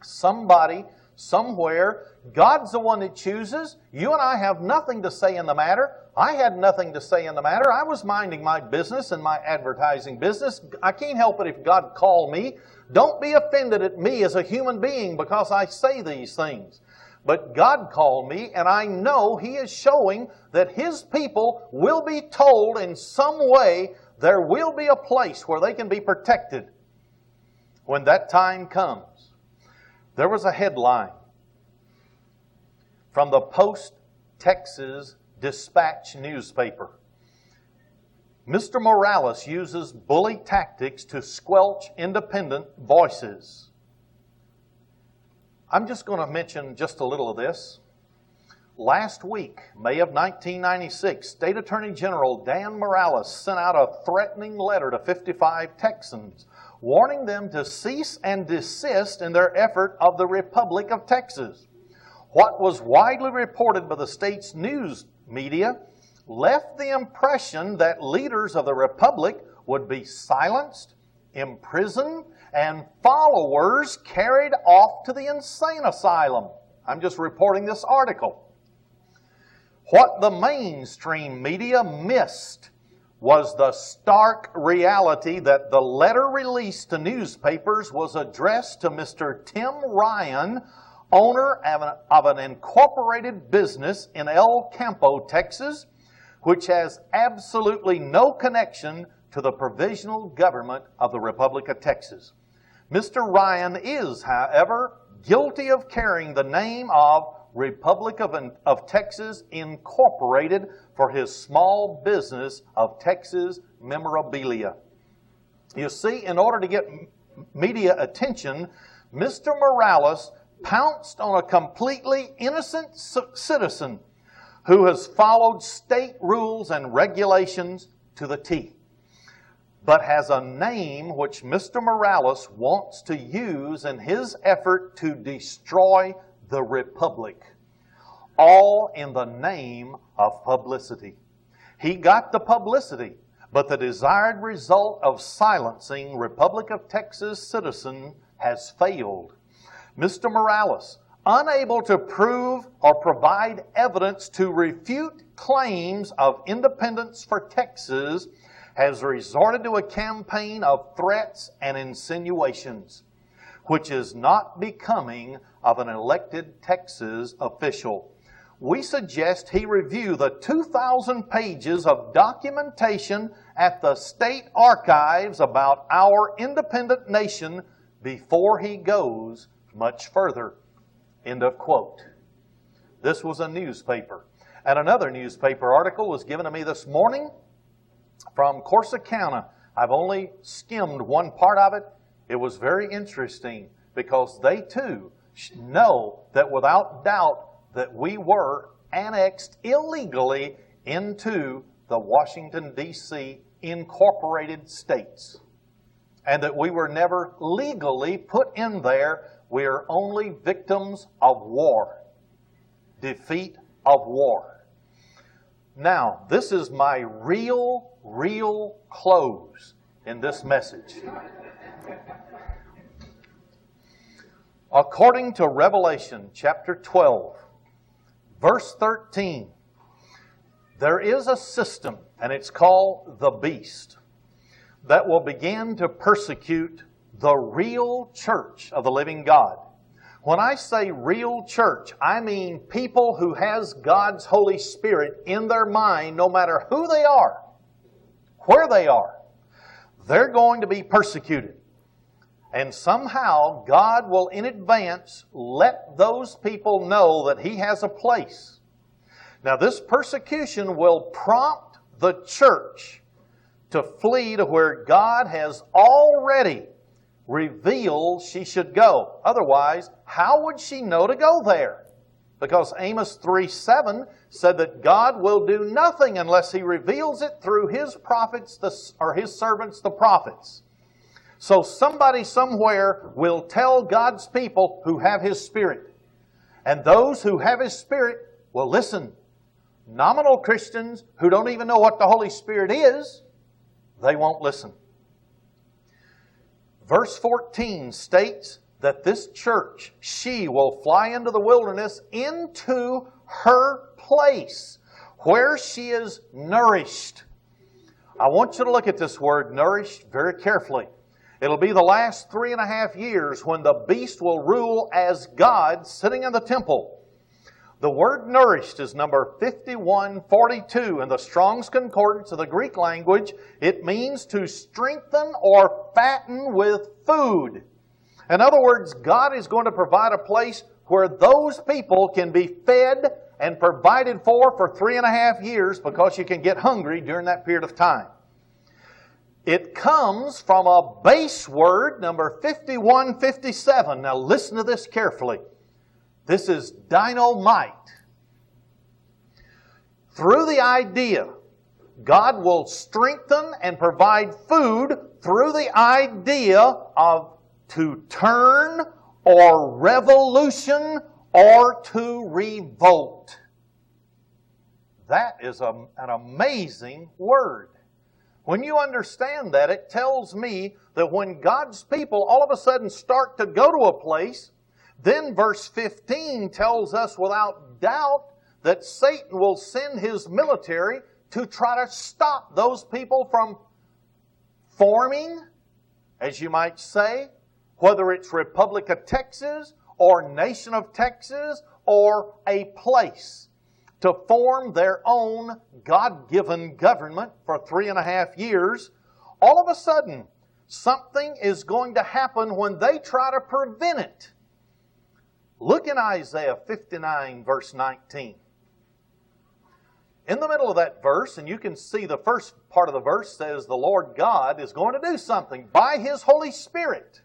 Somebody, somewhere, God's the one that chooses. You and I have nothing to say in the matter. I had nothing to say in the matter. I was minding my business and my advertising business. I can't help it if God called me. Don't be offended at me as a human being because I say these things. But God called me, and I know He is showing that His people will be told in some way there will be a place where they can be protected when that time comes. There was a headline from the Post-Texas Dispatch newspaper. Mr. Morales uses bully tactics to squelch independent voices. I'm just going to mention just a little of this. Last week, May of 1996, State Attorney General Dan Morales sent out a threatening letter to 55 Texans, warning them to cease and desist in their effort of the Republic of Texas. What was widely reported by the state's news media left the impression that leaders of the Republic would be silenced, imprisoned, and followers carried off to the insane asylum. I'm just reporting this article. What the mainstream media missed was the stark reality that the letter released to newspapers was addressed to Mr. Tim Ryan, owner of an incorporated business in El Campo, Texas, which has absolutely no connection to the provisional government of the Republic of Texas. Mr. Ryan is, however, guilty of carrying the name of Republic of Texas Incorporated for his small business of Texas memorabilia. You see, in order to get media attention, Mr. Morales pounced on a completely innocent citizen who has followed state rules and regulations to the T, but has a name which Mr. Morales wants to use in his effort to destroy the Republic, all in the name of publicity. He got the publicity, but the desired result of silencing Republic of Texas citizen has failed. Mr. Morales, unable to prove or provide evidence to refute claims of independence for Texas, has resorted to a campaign of threats and insinuations, which is not becoming of an elected Texas official. We suggest he review the 2,000 pages of documentation at the state archives about our independent nation before he goes much further. End of quote. This was a newspaper. And another newspaper article was given to me this morning from Corsicana. I've only skimmed one part of it. It was very interesting because they too know that without doubt that we were annexed illegally into the Washington, D.C. incorporated states, and that we were never legally put in there. We are only victims of war, defeat of war. Now, this is my real close in this message. According to Revelation chapter 12, verse 13, there is a system, and it's called the beast, that will begin to persecute the real church of the living God. When I say real church, I mean people who has God's Holy Spirit in their mind, no matter who they are, where they are. They're going to be persecuted. And somehow God will in advance let those people know that He has a place. Now this persecution will prompt the church to flee to where God has already revealed she should go. Otherwise, how would she know to go there? Because Amos 3:7 said that God will do nothing unless He reveals it through His prophets or His servants, the prophets. So somebody somewhere will tell God's people who have His Spirit. And those who have His Spirit will listen. Nominal Christians who don't even know what the Holy Spirit is, they won't listen. Verse 14 states that this church, she will fly into the wilderness, into her place, where she is nourished. I want you to look at this word, nourished, very carefully. It'll be the last 3.5 years when the beast will rule as God sitting in the temple. The word nourished is number 5142 in the Strong's Concordance of the Greek language. It means to strengthen or fatten with food. In other words, God is going to provide a place where those people can be fed and provided for 3.5 years, because you can get hungry during that period of time. It comes from a base word, number 5157. Now listen to this carefully. This is dynamite. Through the idea, God will strengthen and provide food through the idea of to turn or revolution or to revolt. That is an amazing word. When you understand that, it tells me that when God's people all of a sudden start to go to a place, then verse 15 tells us without doubt that Satan will send his military to try to stop those people from forming, as you might say, whether it's Republic of Texas or Nation of Texas or a place, to form their own God-given government for 3.5 years. All of a sudden, something is going to happen when they try to prevent it. Look in Isaiah 59, verse 19. In the middle of that verse, and you can see the first part of the verse says the Lord God is going to do something by His Holy Spirit.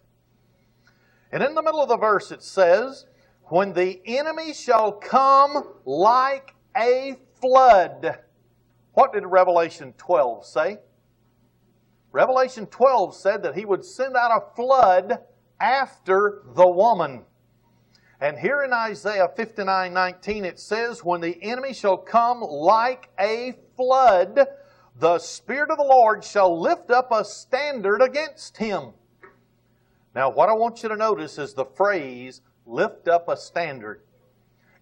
And in the middle of the verse it says, when the enemy shall come like a flood. What did Revelation 12 say? Revelation 12 said that He would send out a flood after the woman. And here in Isaiah 59:19 it says, when the enemy shall come like a flood, the Spirit of the Lord shall lift up a standard against him. Now what I want you to notice is the phrase, lift up a standard.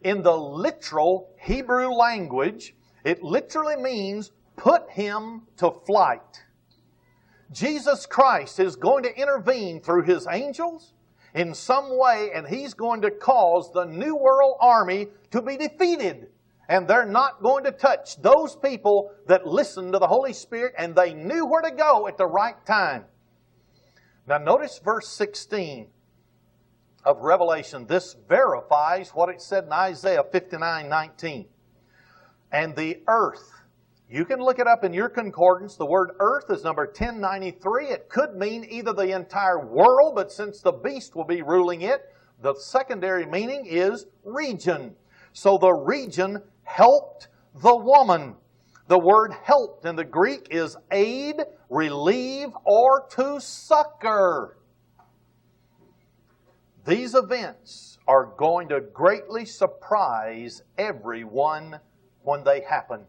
In the literal Hebrew language, it literally means put him to flight. Jesus Christ is going to intervene through His angels in some way, and He's going to cause the New World Army to be defeated. And they're not going to touch those people that listened to the Holy Spirit and they knew where to go at the right time. Now notice verse 16 of Revelation. This verifies what it said in Isaiah 59:19. And the earth. You can look it up in your concordance. The word earth is number 1093. It could mean either the entire world, but since the beast will be ruling it, the secondary meaning is region. So the region helped the woman. The word helped in the Greek is aid, relieve, or to succor. These events are going to greatly surprise everyone when they happen.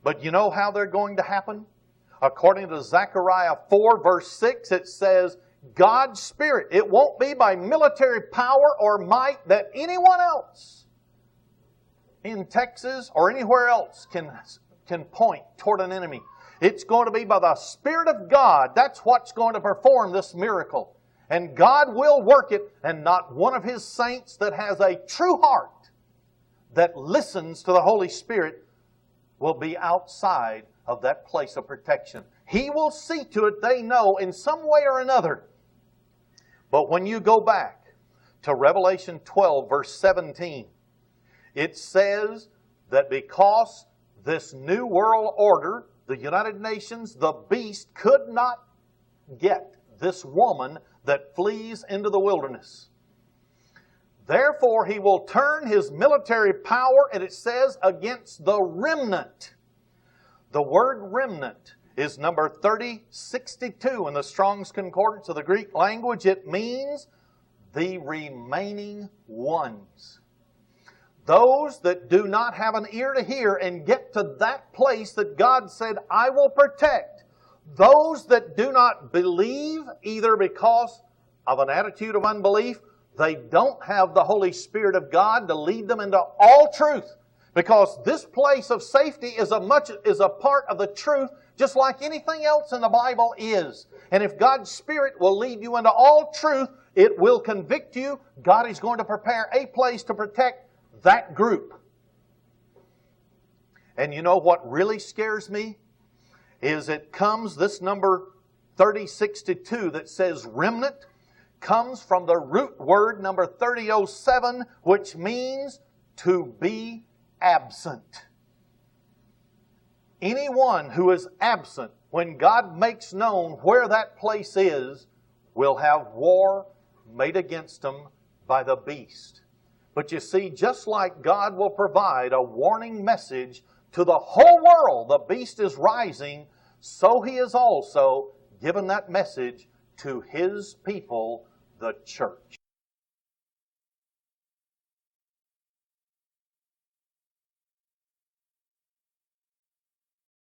But you know how they're going to happen? According to Zechariah 4, verse 6, it says, God's Spirit. It won't be by military power or might that anyone else in Texas or anywhere else can point toward an enemy. It's going to be by the Spirit of God. That's what's going to perform this miracle. And God will work it, and not one of His saints that has a true heart that listens to the Holy Spirit will be outside of that place of protection. He will see to it they know in some way or another. But when you go back to Revelation 12, verse 17, it says that because this new world order, the United Nations, the beast, could not get this woman that flees into the wilderness. Therefore, he will turn his military power, and it says, against the remnant. The word remnant is number 3062 in the Strong's Concordance of the Greek language. It means the remaining ones. Those that do not have an ear to hear and get to that place that God said, I will protect. Those that do not believe, either because of an attitude of unbelief, they don't have the Holy Spirit of God to lead them into all truth. Because this place of safety is a part of the truth, just like anything else in the Bible is. And if God's Spirit will lead you into all truth, it will convict you. God is going to prepare a place to protect that group. And you know what really scares me? Is it comes, this number 3062 that says remnant, comes from the root word number 3007, which means to be absent. Anyone who is absent when God makes known where that place is will have war made against them by the beast. But you see, just like God will provide a warning message to the whole world, the beast is rising, so He is also given that message to His people, the church.